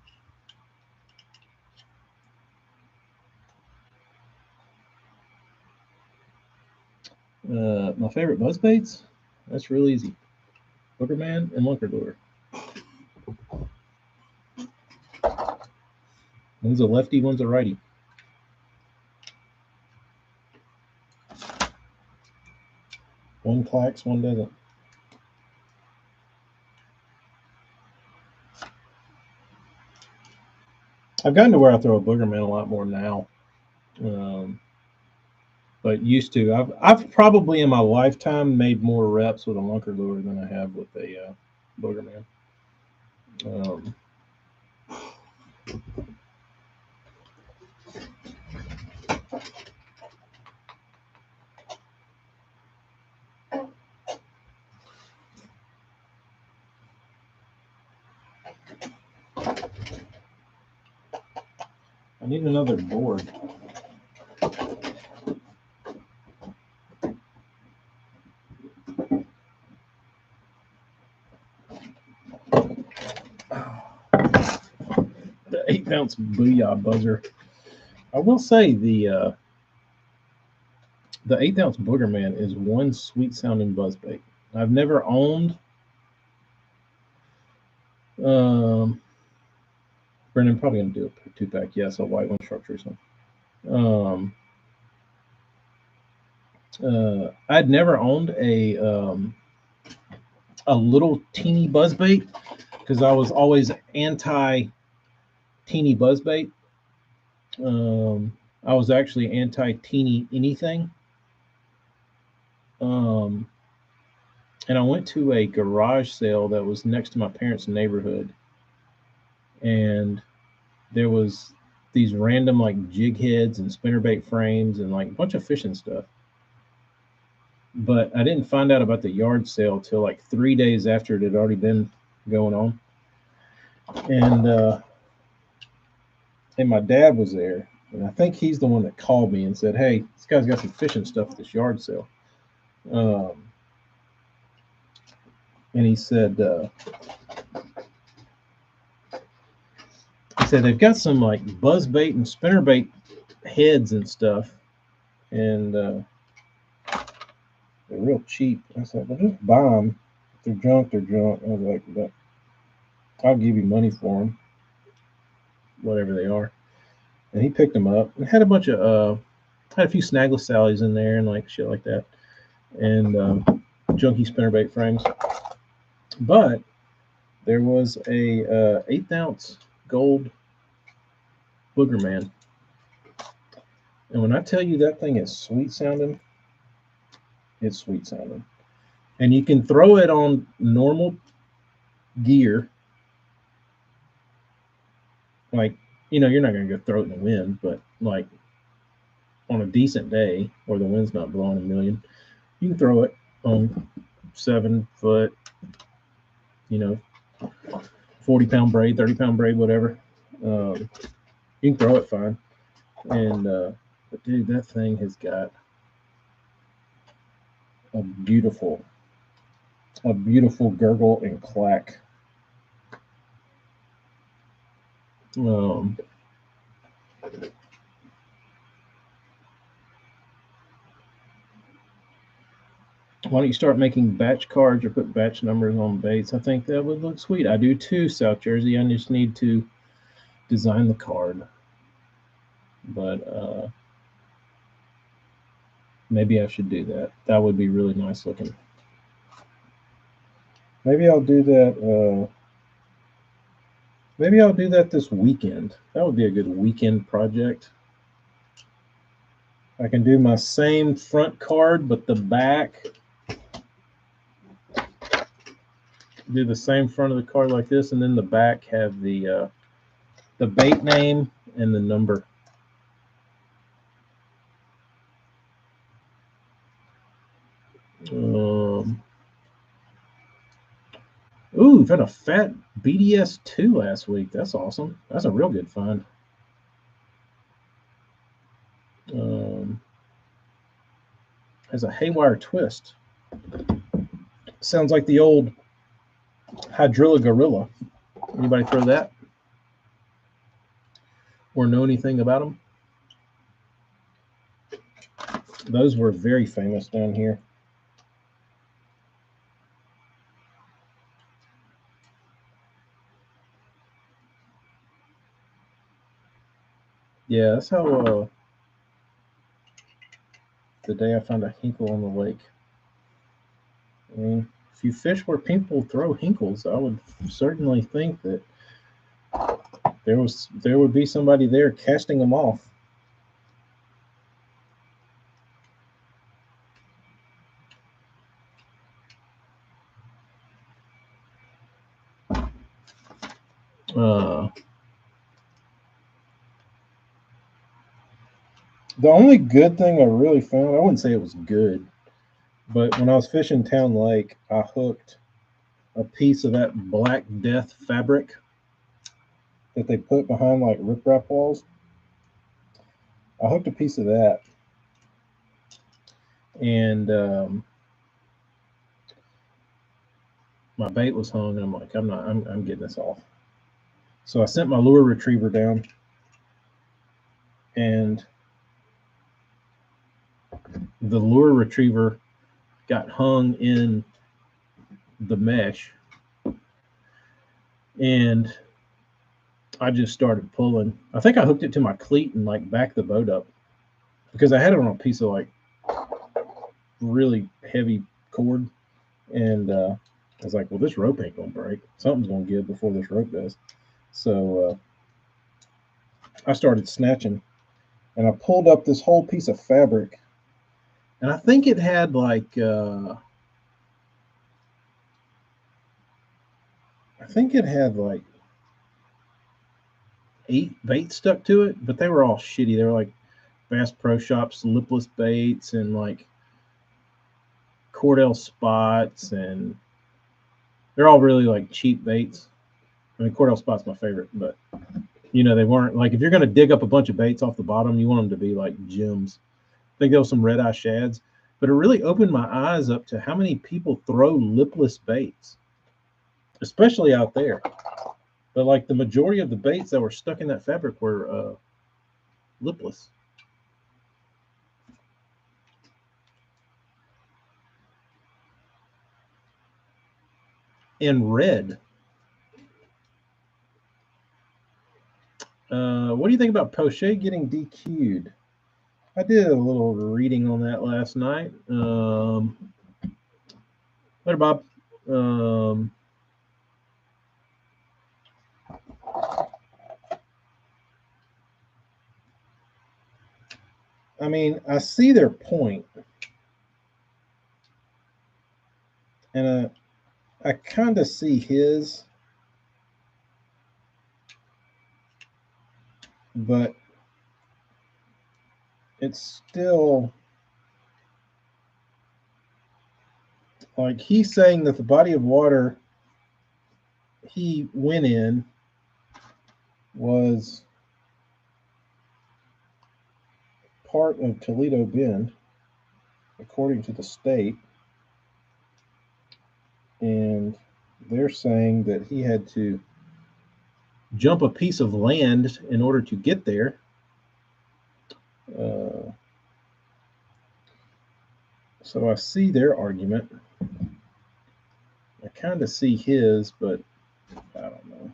My favorite buzz baits? That's real easy. Boogerman and Lunker Lure. One's a lefty, one's a righty. One clacks, one doesn't. I've gotten to where I throw a Boogerman a lot more now. But used to. I've probably in my lifetime made more reps with a Lunker Lure than I have with a Boogerman. I need another board. The 8-ounce Booyah Buzzer. I will say the 8-ounce Boogerman is one sweet sounding buzzbait. I've never owned. Brendan, probably gonna do a 2-pack. Yes, a white one, chartreuse one. I'd never owned a little teeny buzzbait because I was always anti teeny buzzbait. I was actually anti teeny anything. And I went to a garage sale that was next to my parents' neighborhood, and there was these random like jig heads and spinnerbait frames and like a bunch of fishing stuff. But I didn't find out about the yard sale till like 3 days after it had already been going on. And my dad was there, and I think he's the one that called me and said, "Hey, this guy's got some fishing stuff at this yard sale." And he said they've got some like buzzbait and spinnerbait heads and stuff, and They're real cheap. I said, well, just buy them. If they're junk, they're junk. I was like, but I'll give you money for them, whatever they are. And he picked them up and had a bunch of had a few snagless sallies in there and like shit like that, and junky spinnerbait frames. But there was a 1/8 ounce gold Booger Man, and when I tell you that thing is sweet sounding, it's sweet sounding. And you can throw it on normal gear, like, you know, you're not going to go throw it in the wind, but like on a decent day where the wind's not blowing a million, you can throw it on 7 foot, you know, 40-pound braid, 30-pound braid, whatever. You can throw it fine. And but dude, that thing has got a beautiful gurgle and clack. Why don't you start making batch cards or put batch numbers on baits? I think that would look sweet. I do too, South Jersey. I just need to design the card. But maybe I should do that. That would be really nice looking. Maybe I'll do that. Maybe I'll do that this weekend. That would be a good weekend project. I can do my same front card, but the back, do the same front of the card like this, and then the back have the bait name and the number. Ooh, we've had a fat BDS2 last week. That's awesome. That's a real good find. Has a haywire twist. Sounds like the old Hydrilla Gorilla. Anybody throw that? Or know anything about them? Those were very famous down here. Yeah, that's how the day I found a hinkle on the lake. I mean, if you fish where people throw hinkles, I would certainly think that there would be somebody there casting them off. The only good thing I really found, I wouldn't say it was good, but when I was fishing Town Lake, I hooked a piece of that Black Death fabric that they put behind like riprap walls. I hooked a piece of that, and my bait was hung, and I'm like, I'm getting this off. So I sent my lure retriever down, and the lure retriever got hung in the mesh, and I just started pulling. I think I hooked it to my cleat and like backed the boat up because I had it on a piece of like really heavy cord, and I was like, well, this rope ain't gonna break. Something's gonna give before this rope does. So I started snatching, and I pulled up this whole piece of fabric, and I think it had like I think it had like 8 baits stuck to it, but they were all shitty. They were like Bass Pro Shops lipless baits and like Cordell spots, and they're all really like cheap baits. I mean, Cordell spot's my favorite, but you know, they weren't like, if you're going to dig up a bunch of baits off the bottom, you want them to be like gems. I think there was some red eye shads, but it really opened my eyes up to how many people throw lipless baits, especially out there. But like the majority of the baits that were stuck in that fabric were lipless. and red. What do you think about Poche getting DQ'd? I did a little reading on that last night. Later, Bob. I mean, I see their point, and I kind of see his, but it's still like he's saying that the body of water he went in was part of Toledo Bend, according to the state, and they're saying that he had to jump a piece of land in order to get there. So I see their argument. I kind of see his, but I don't know.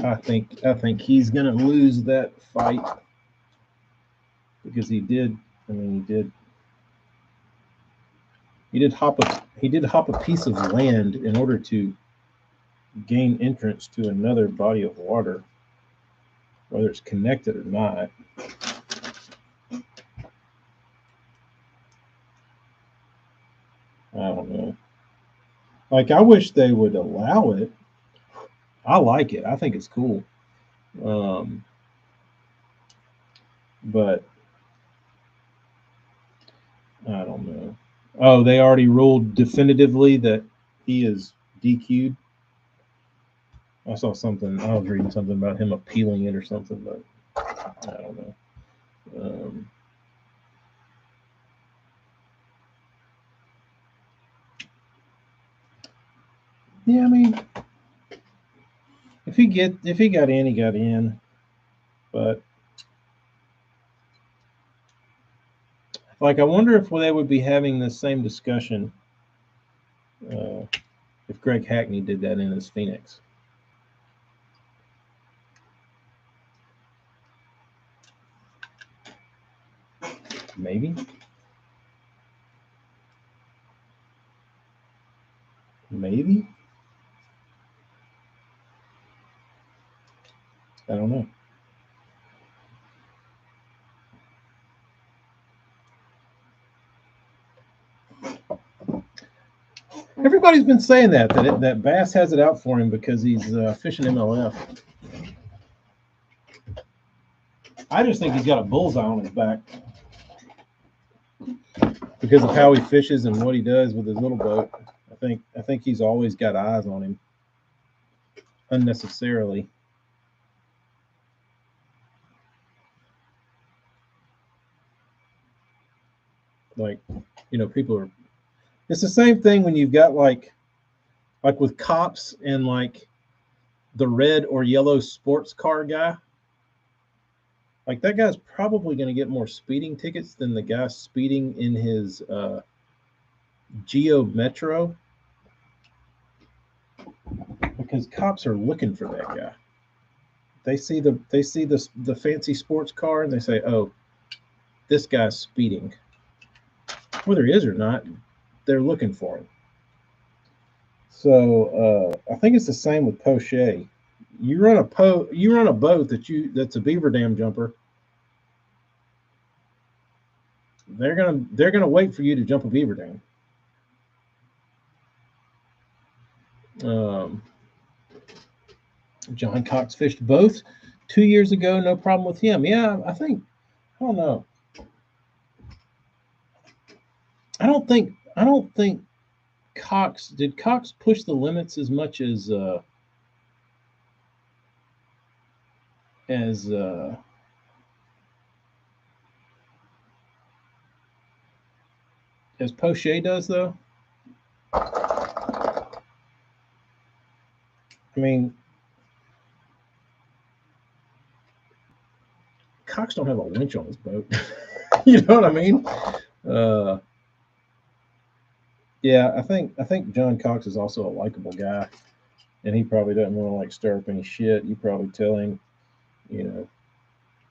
I think he's gonna lose that fight because he did. I mean, he did hop a piece of land in order to gain entrance to another body of water, whether it's connected or not. I don't know. Like, I wish they would allow it. I like it. I think it's cool. But I don't know. Oh, they already ruled definitively that he is DQ'd. I saw something. I was reading something about him appealing it or something, but I don't know. Yeah, I mean, if he got in, he got in. But like, I wonder if they would be having the same discussion if Greg Hackney did that in his Phoenix. Maybe. Maybe. I don't know. Everybody's been saying that Bass has it out for him because he's fishing MLF. I just think he's got a bullseye on his back because of how he fishes and what he does with his little boat. I think he's always got eyes on him unnecessarily. Like, people are. It's the same thing when you've got like with cops and like the red or yellow sports car guy. Like, that guy's probably going to get more speeding tickets than the guy speeding in his Geo Metro, because cops are looking for that guy. They see the fancy sports car and they say, "Oh, this guy's speeding." Whether he is or not, they're looking for him. So I think it's the same with Poche. You run a boat that's a beaver dam jumper. They're gonna wait for you to jump a beaver dam. John Cox fished both 2 years ago, no problem with him. Yeah, I don't know. I don't think Cox push the limits as much as Poche does, though. I mean, Cox don't have a winch on his boat. You know what I mean? Yeah, I think John Cox is also a likable guy, and he probably doesn't want to like stir up any shit. You probably tell him, you know,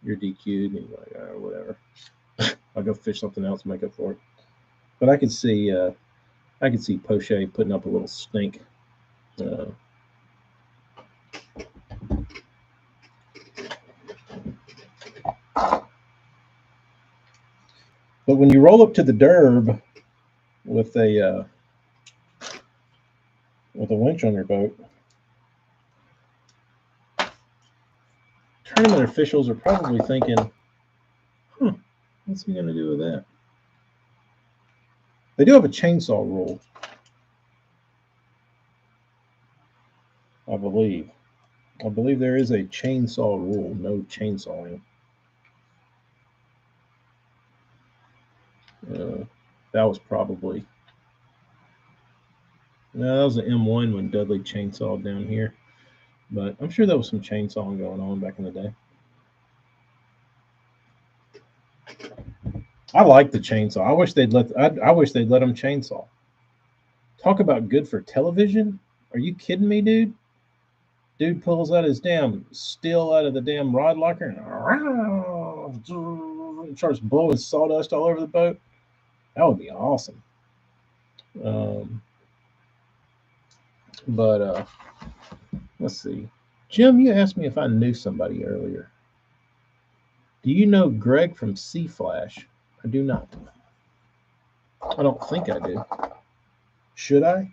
you're DQ'd, and he's like, whatever. I'll go fish something else, make up for it. But I could see Poche putting up a little stink. Uh, but when you roll up to the derb with a winch on your boat, tournament officials are probably thinking, "Huh, what's he going to do with that?" They do have a chainsaw rule, I believe. I believe there is a chainsaw rule, no chainsawing. Uh, that was probably no, that was an M1 when Dudley chainsawed down here. But I'm sure there was some chainsawing going on back in the day. I like the chainsaw. I wish they'd let them chainsaw. Talk about good for television. Are you kidding me, dude? Dude pulls out his damn steel out of the damn rod locker and starts blowing sawdust all over the boat. That would be awesome. Um, but let's see. Jim, you asked me if I knew somebody earlier. Do you know Greg from Sea Flash? I do not. I don't think I do. Should I?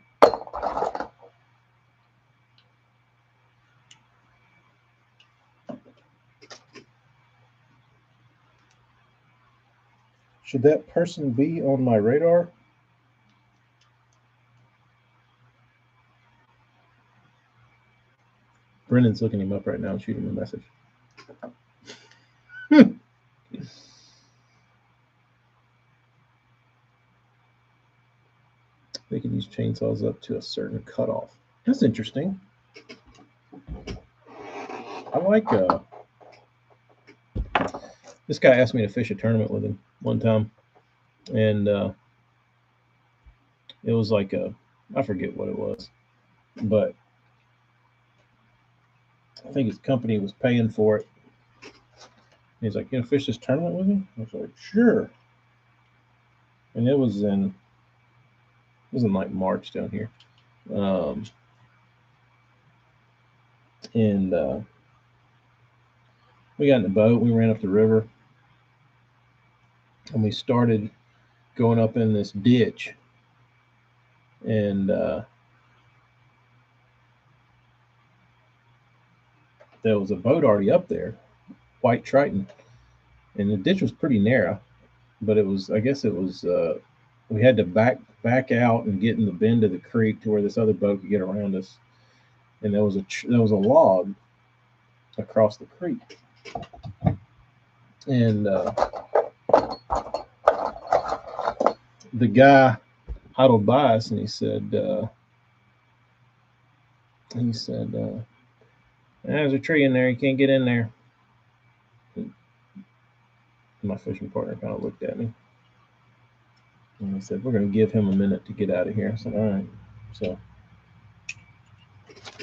Should that person be on my radar? Brendan's looking him up right now and shooting him a message. They can use chainsaws up to a certain cutoff. That's interesting. I like this guy asked me to fish a tournament with him one time, and it was like I forget what it was, but I think his company was paying for it. He's like, "You gonna fish this tournament with me?" I was like, "Sure." And it was in like March down here, um, and we got in the boat. We ran up the river, and we started going up in this ditch, and there was a boat already up there, White Triton, and the ditch was pretty narrow, but it was, I guess it was, we had to back out and get in the bend of the creek to where this other boat could get around us, and there was a log across the creek, and the guy huddled by us, and he said, "There's a tree in there. You can't get in there." And my fishing partner kind of looked at me, and he said, "We're going to give him a minute to get out of here." I said, "All right." So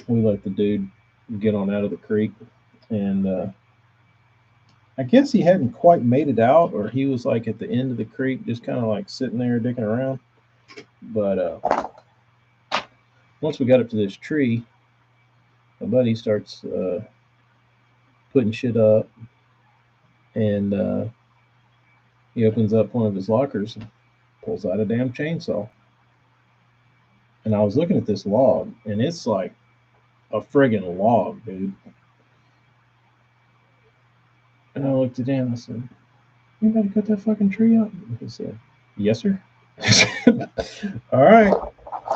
we let the dude get on out of the creek, and I guess he hadn't quite made it out, or he was like at the end of the creek, just kind of like sitting there dicking around. But once we got up to this tree, my buddy starts putting shit up, and he opens up one of his lockers and pulls out a damn chainsaw. And I was looking at this log, and it's like a friggin' log, dude. And I looked at him and I said, "You gotta cut that fucking tree up?" And he said, "Yes, sir." "All right."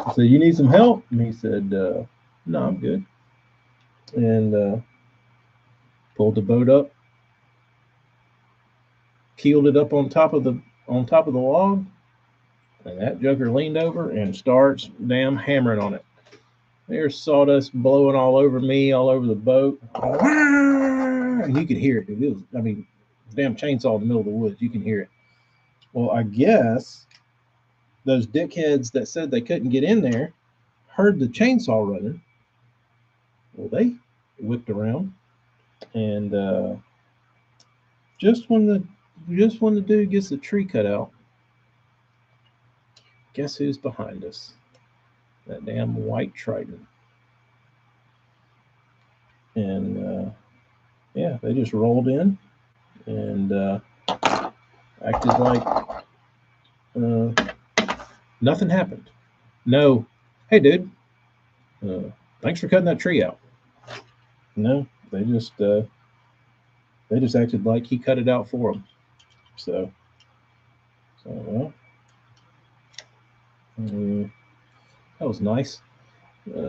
I said, "You need some help?" And he said, "No, I'm good." And pulled the boat up, keeled it up on top of the log, and that joker leaned over and starts damn hammering on it. There's sawdust blowing all over me, all over the boat. And you could hear it. It was, I mean, damn chainsaw in the middle of the woods. You can hear it. Well, I guess those dickheads that said they couldn't get in there heard the chainsaw running. Well, they whipped around, and just when the dude gets the tree cut out, guess who's behind us? That damn white trident. And yeah, they just rolled in and acted like nothing happened. No, hey dude, thanks for cutting that tree out. No, they just acted like he cut it out for them. So well, that was nice.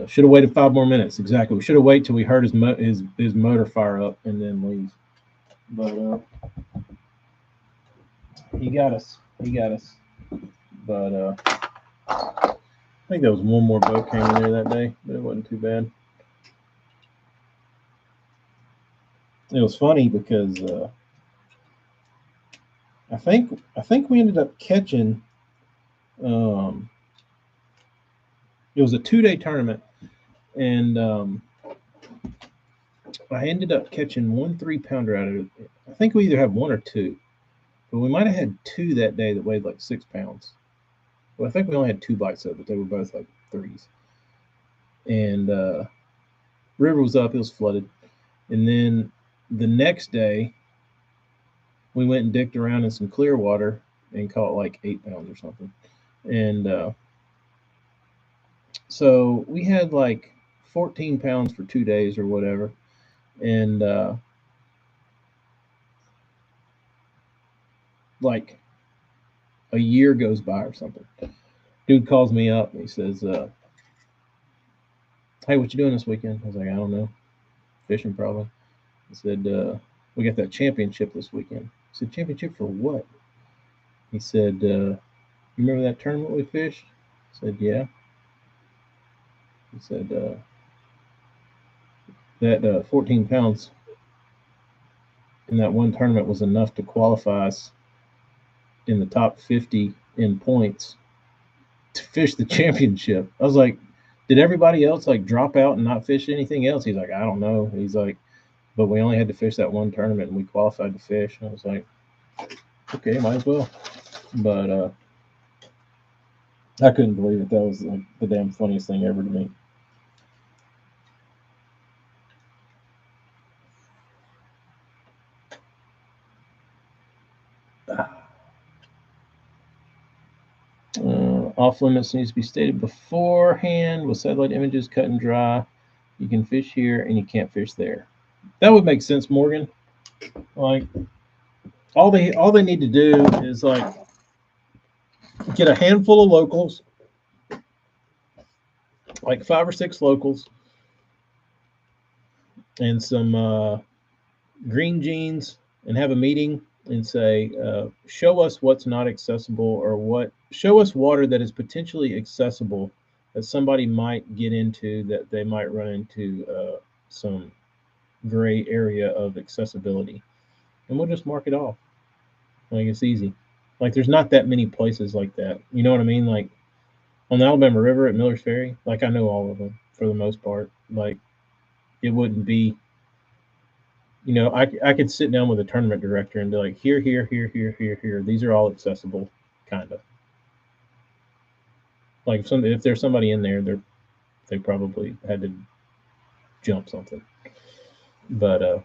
Should have waited 5 more minutes. Exactly. We should have waited till we heard his motor fire up and then leave. But he got us. He got us. But I think there was one more boat came in there that day, but it wasn't too bad. It was funny because I think we ended up catching. It was a 2-day tournament, and I ended up catching 1 3-pounder out of it. I think we either had 1 or 2, but we might have had 2 that day that weighed like 6 pounds. Well, I think we only had 2 bites of it, but they were both like 3s. And river was up; it was flooded. And then the next day, we went and dicked around in some clear water and caught like 8 pounds or something. And so we had like 14 pounds for 2 days or whatever. And like a year goes by or something. Dude calls me up and he says, hey, what you doing this weekend? I was like, I don't know. Fishing probably. He said, we got that championship this weekend. I said, championship for what? He said, you remember that tournament we fished? I said, yeah. He said, that 14 pounds in that one tournament was enough to qualify us in the top 50 in points to fish the championship. I was like, did everybody else like drop out and not fish anything else? He's like, I don't know. He's like, but we only had to fish that one tournament and we qualified to fish. And I was like, okay, might as well. But I couldn't believe it. That was like the damn funniest thing ever to me. Off limits needs to be stated beforehand with satellite images cut and dry. You can fish here and you can't fish there. That would make sense, Morgan. Like all they need to do is like get a handful of locals, like 5 or 6 locals, and some green jeans, and have a meeting and say, show us what's not accessible, or show us water that is potentially accessible that somebody might get into, that they might run into some gray area of accessibility, and we'll just mark it off. Like it's easy. Like there's not that many places like that. You know what I mean? Like on the Alabama River at Miller's Ferry, like I know all of them for the most part. Like it wouldn't be, I could sit down with a tournament director and be like, here, here, here, here, here, here. These are all accessible, kind of. Like if there's somebody in there, they probably had to jump something. But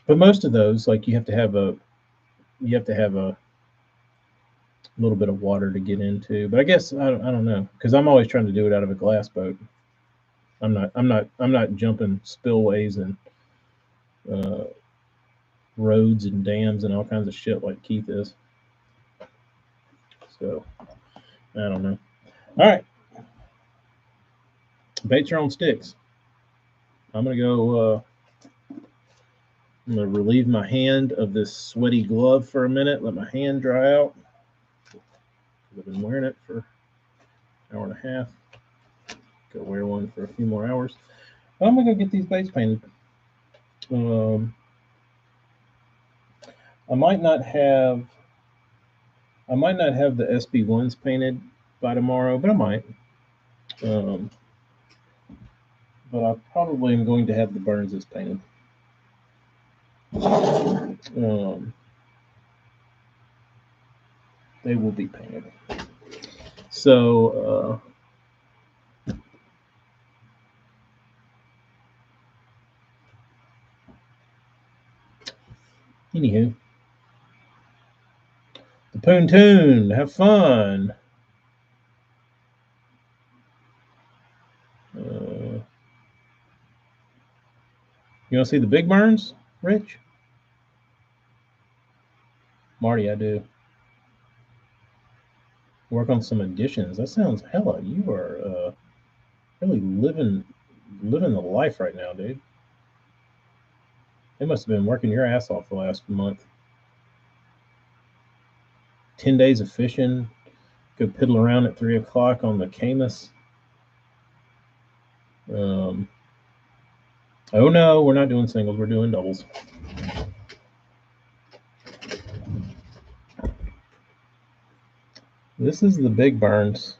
most of those, like you have to have a little bit of water to get into. But I guess I don't know, because I'm always trying to do it out of a glass boat. I'm not jumping spillways and roads and dams and all kinds of shit like Keith is. So I don't know. All right, baits are on sticks. I'm gonna go. I'm gonna relieve my hand of this sweaty glove for a minute. Let my hand dry out. I've been wearing it for an hour and a half. Go wear one for a few more hours. But I'm gonna go get these baits painted. I might not have the SB1s painted by tomorrow, but I might. Um, but I probably am going to have the Burnses painted. They will be painted. So, anywho, the Pontoon, have fun. You want to see the big burns, Rich? Marty, I do. Work on some additions. That sounds hella. You are really living the life right now, dude. They must have been working your ass off the last month. 10 days of fishing. Go piddle around at 3 o'clock on the Camus. Oh no, we're not doing singles. We're doing doubles. This is the big burns.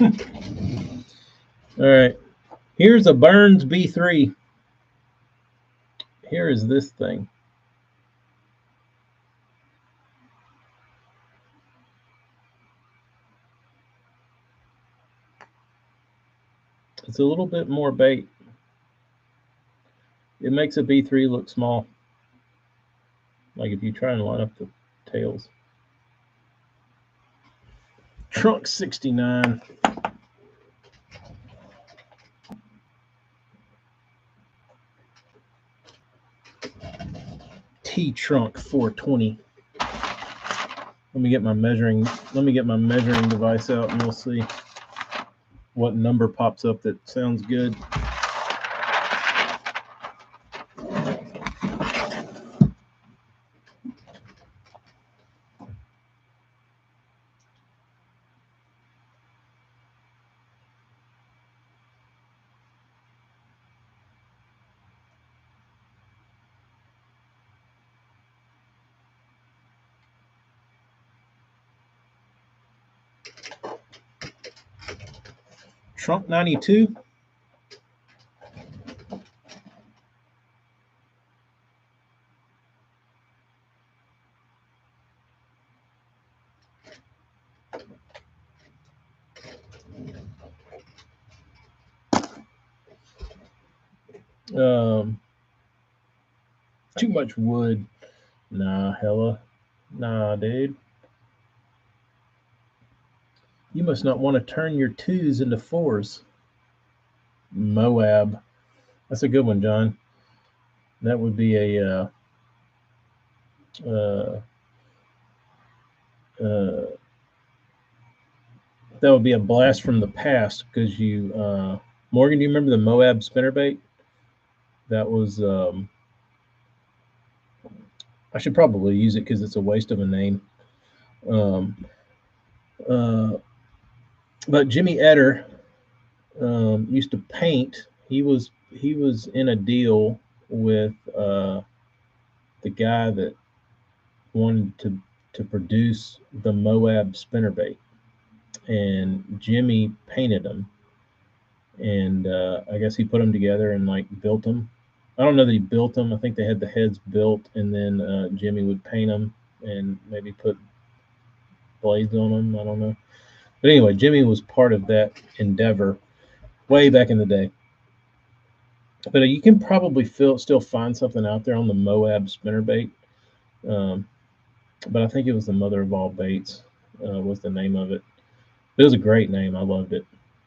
All right. Here's a Burns B3. Here is this thing. It's a little bit more bait. It makes a B3 look small. Like if you try and line up the tails. Trunk 69. T trunk 420. Let me get my measuring device out and we'll see what number pops up that sounds good. Trunk 92. Too much wood. Nah, hella. Nah, dude. You must not want to turn your 2s into 4s. Moab. That's a good one, John. That would be a that would be a blast from the past because you Morgan, do you remember the Moab spinnerbait? That was I should probably use it because it's a waste of a name. But Jimmy Etter used to paint. He was in a deal with the guy that wanted to produce the Moab spinnerbait, and Jimmy painted them, and I guess he put them together and like built them. I don't know that he built them. I think they had the heads built, and then Jimmy would paint them and maybe put blades on them. I don't know. But anyway, Jimmy was part of that endeavor way back in the day. But you can probably still find something out there on the Moab spinnerbait. But I think it was the mother of all baits was the name of it. It was a great name. I loved it.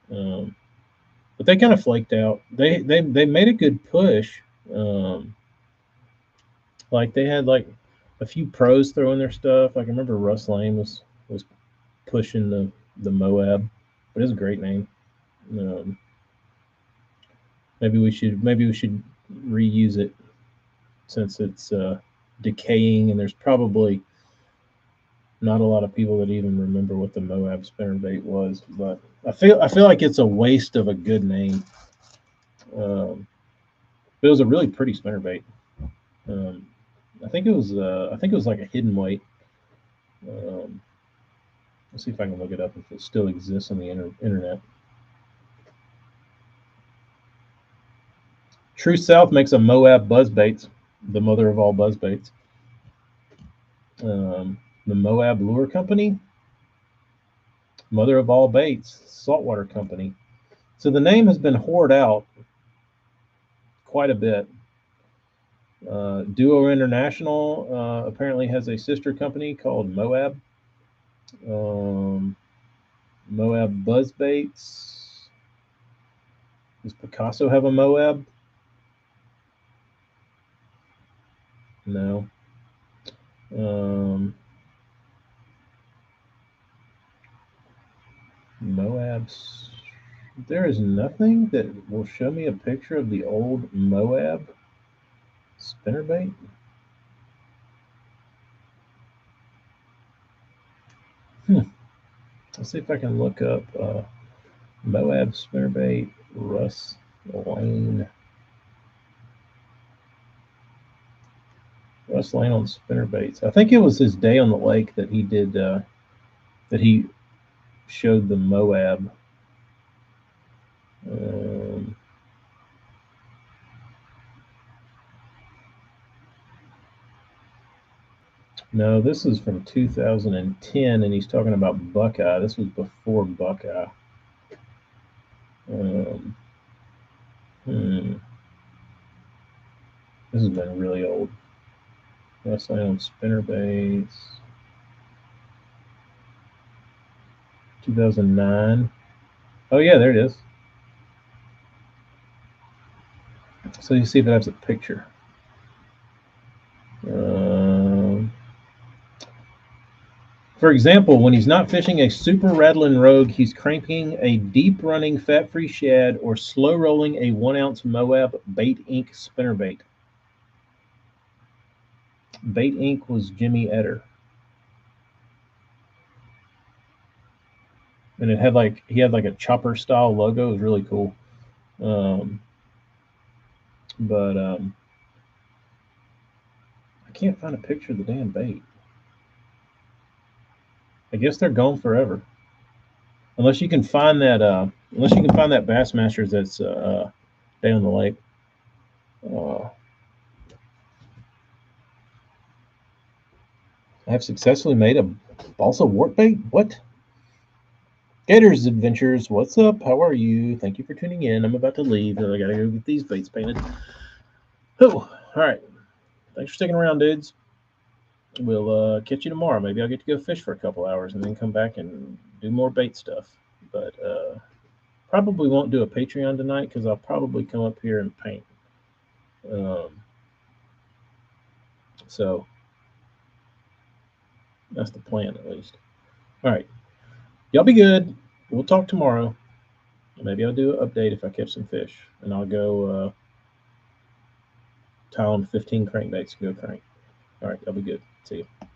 But they kind of flaked out. They made a good push. Like they had like a few pros throwing their stuff. Like I remember Russ Lane was pushing the Moab, but it was a great name. Maybe we should reuse it since it's decaying, and there's probably Not a lot of people that even remember what the Moab spinnerbait was, but I feel like it's a waste of a good name. But it was a really pretty spinnerbait. Um, I think it was like a hidden weight. Um, let's see if I can look it up if it still exists on the internet. True South makes a Moab buzzbaits, the mother of all buzzbaits. The Moab Lure Company, mother of all baits, saltwater company. So the name has been hoarded out quite a bit. Duo International apparently has a sister company called Moab. Um, Moab Buzzbaits. Does Picasso have a Moab? No. Um, Moabs. There is nothing that will show me a picture of the old Moab spinnerbait. Let's see if I can look up Moab spinnerbait Russ Lane. Russ Lane on spinnerbaits. I think it was his day on the lake that he did that he showed the Moab. Um, no, this is from 2010, and he's talking about Buckeye. This was before Buckeye. Um, hmm. This has been really old. Russ Lane on spinnerbaits. 2009. Oh yeah, there it is. So you see if it has a picture. Um, For example, when he's not fishing a super rattling rogue, he's cranking a deep running fat free shad or slow rolling a 1 ounce Moab Bait Inc. spinnerbait. Bait Inc. was Jimmy Etter. And he had like a chopper style logo. It was really cool. Um, but I can't find a picture of the damn bait. I guess they're gone forever. Unless you can find that Bassmasters that's down the lake. Uh, I have successfully made a balsa wart bait. What? Gators Adventures, what's up? How are you? Thank you for tuning in. I'm about to leave. I gotta go get these baits painted. Oh, all right. Thanks for sticking around, dudes. We'll catch you tomorrow. Maybe I'll get to go fish for a couple hours and then come back and do more bait stuff. But probably won't do a Patreon tonight because I'll probably come up here and paint. Um, so that's the plan, at least. All right. Y'all be good. We'll talk tomorrow. Maybe I'll do an update if I catch some fish, and I'll go tie on 15 crankbaits and go crank. All right, y'all be good. See you.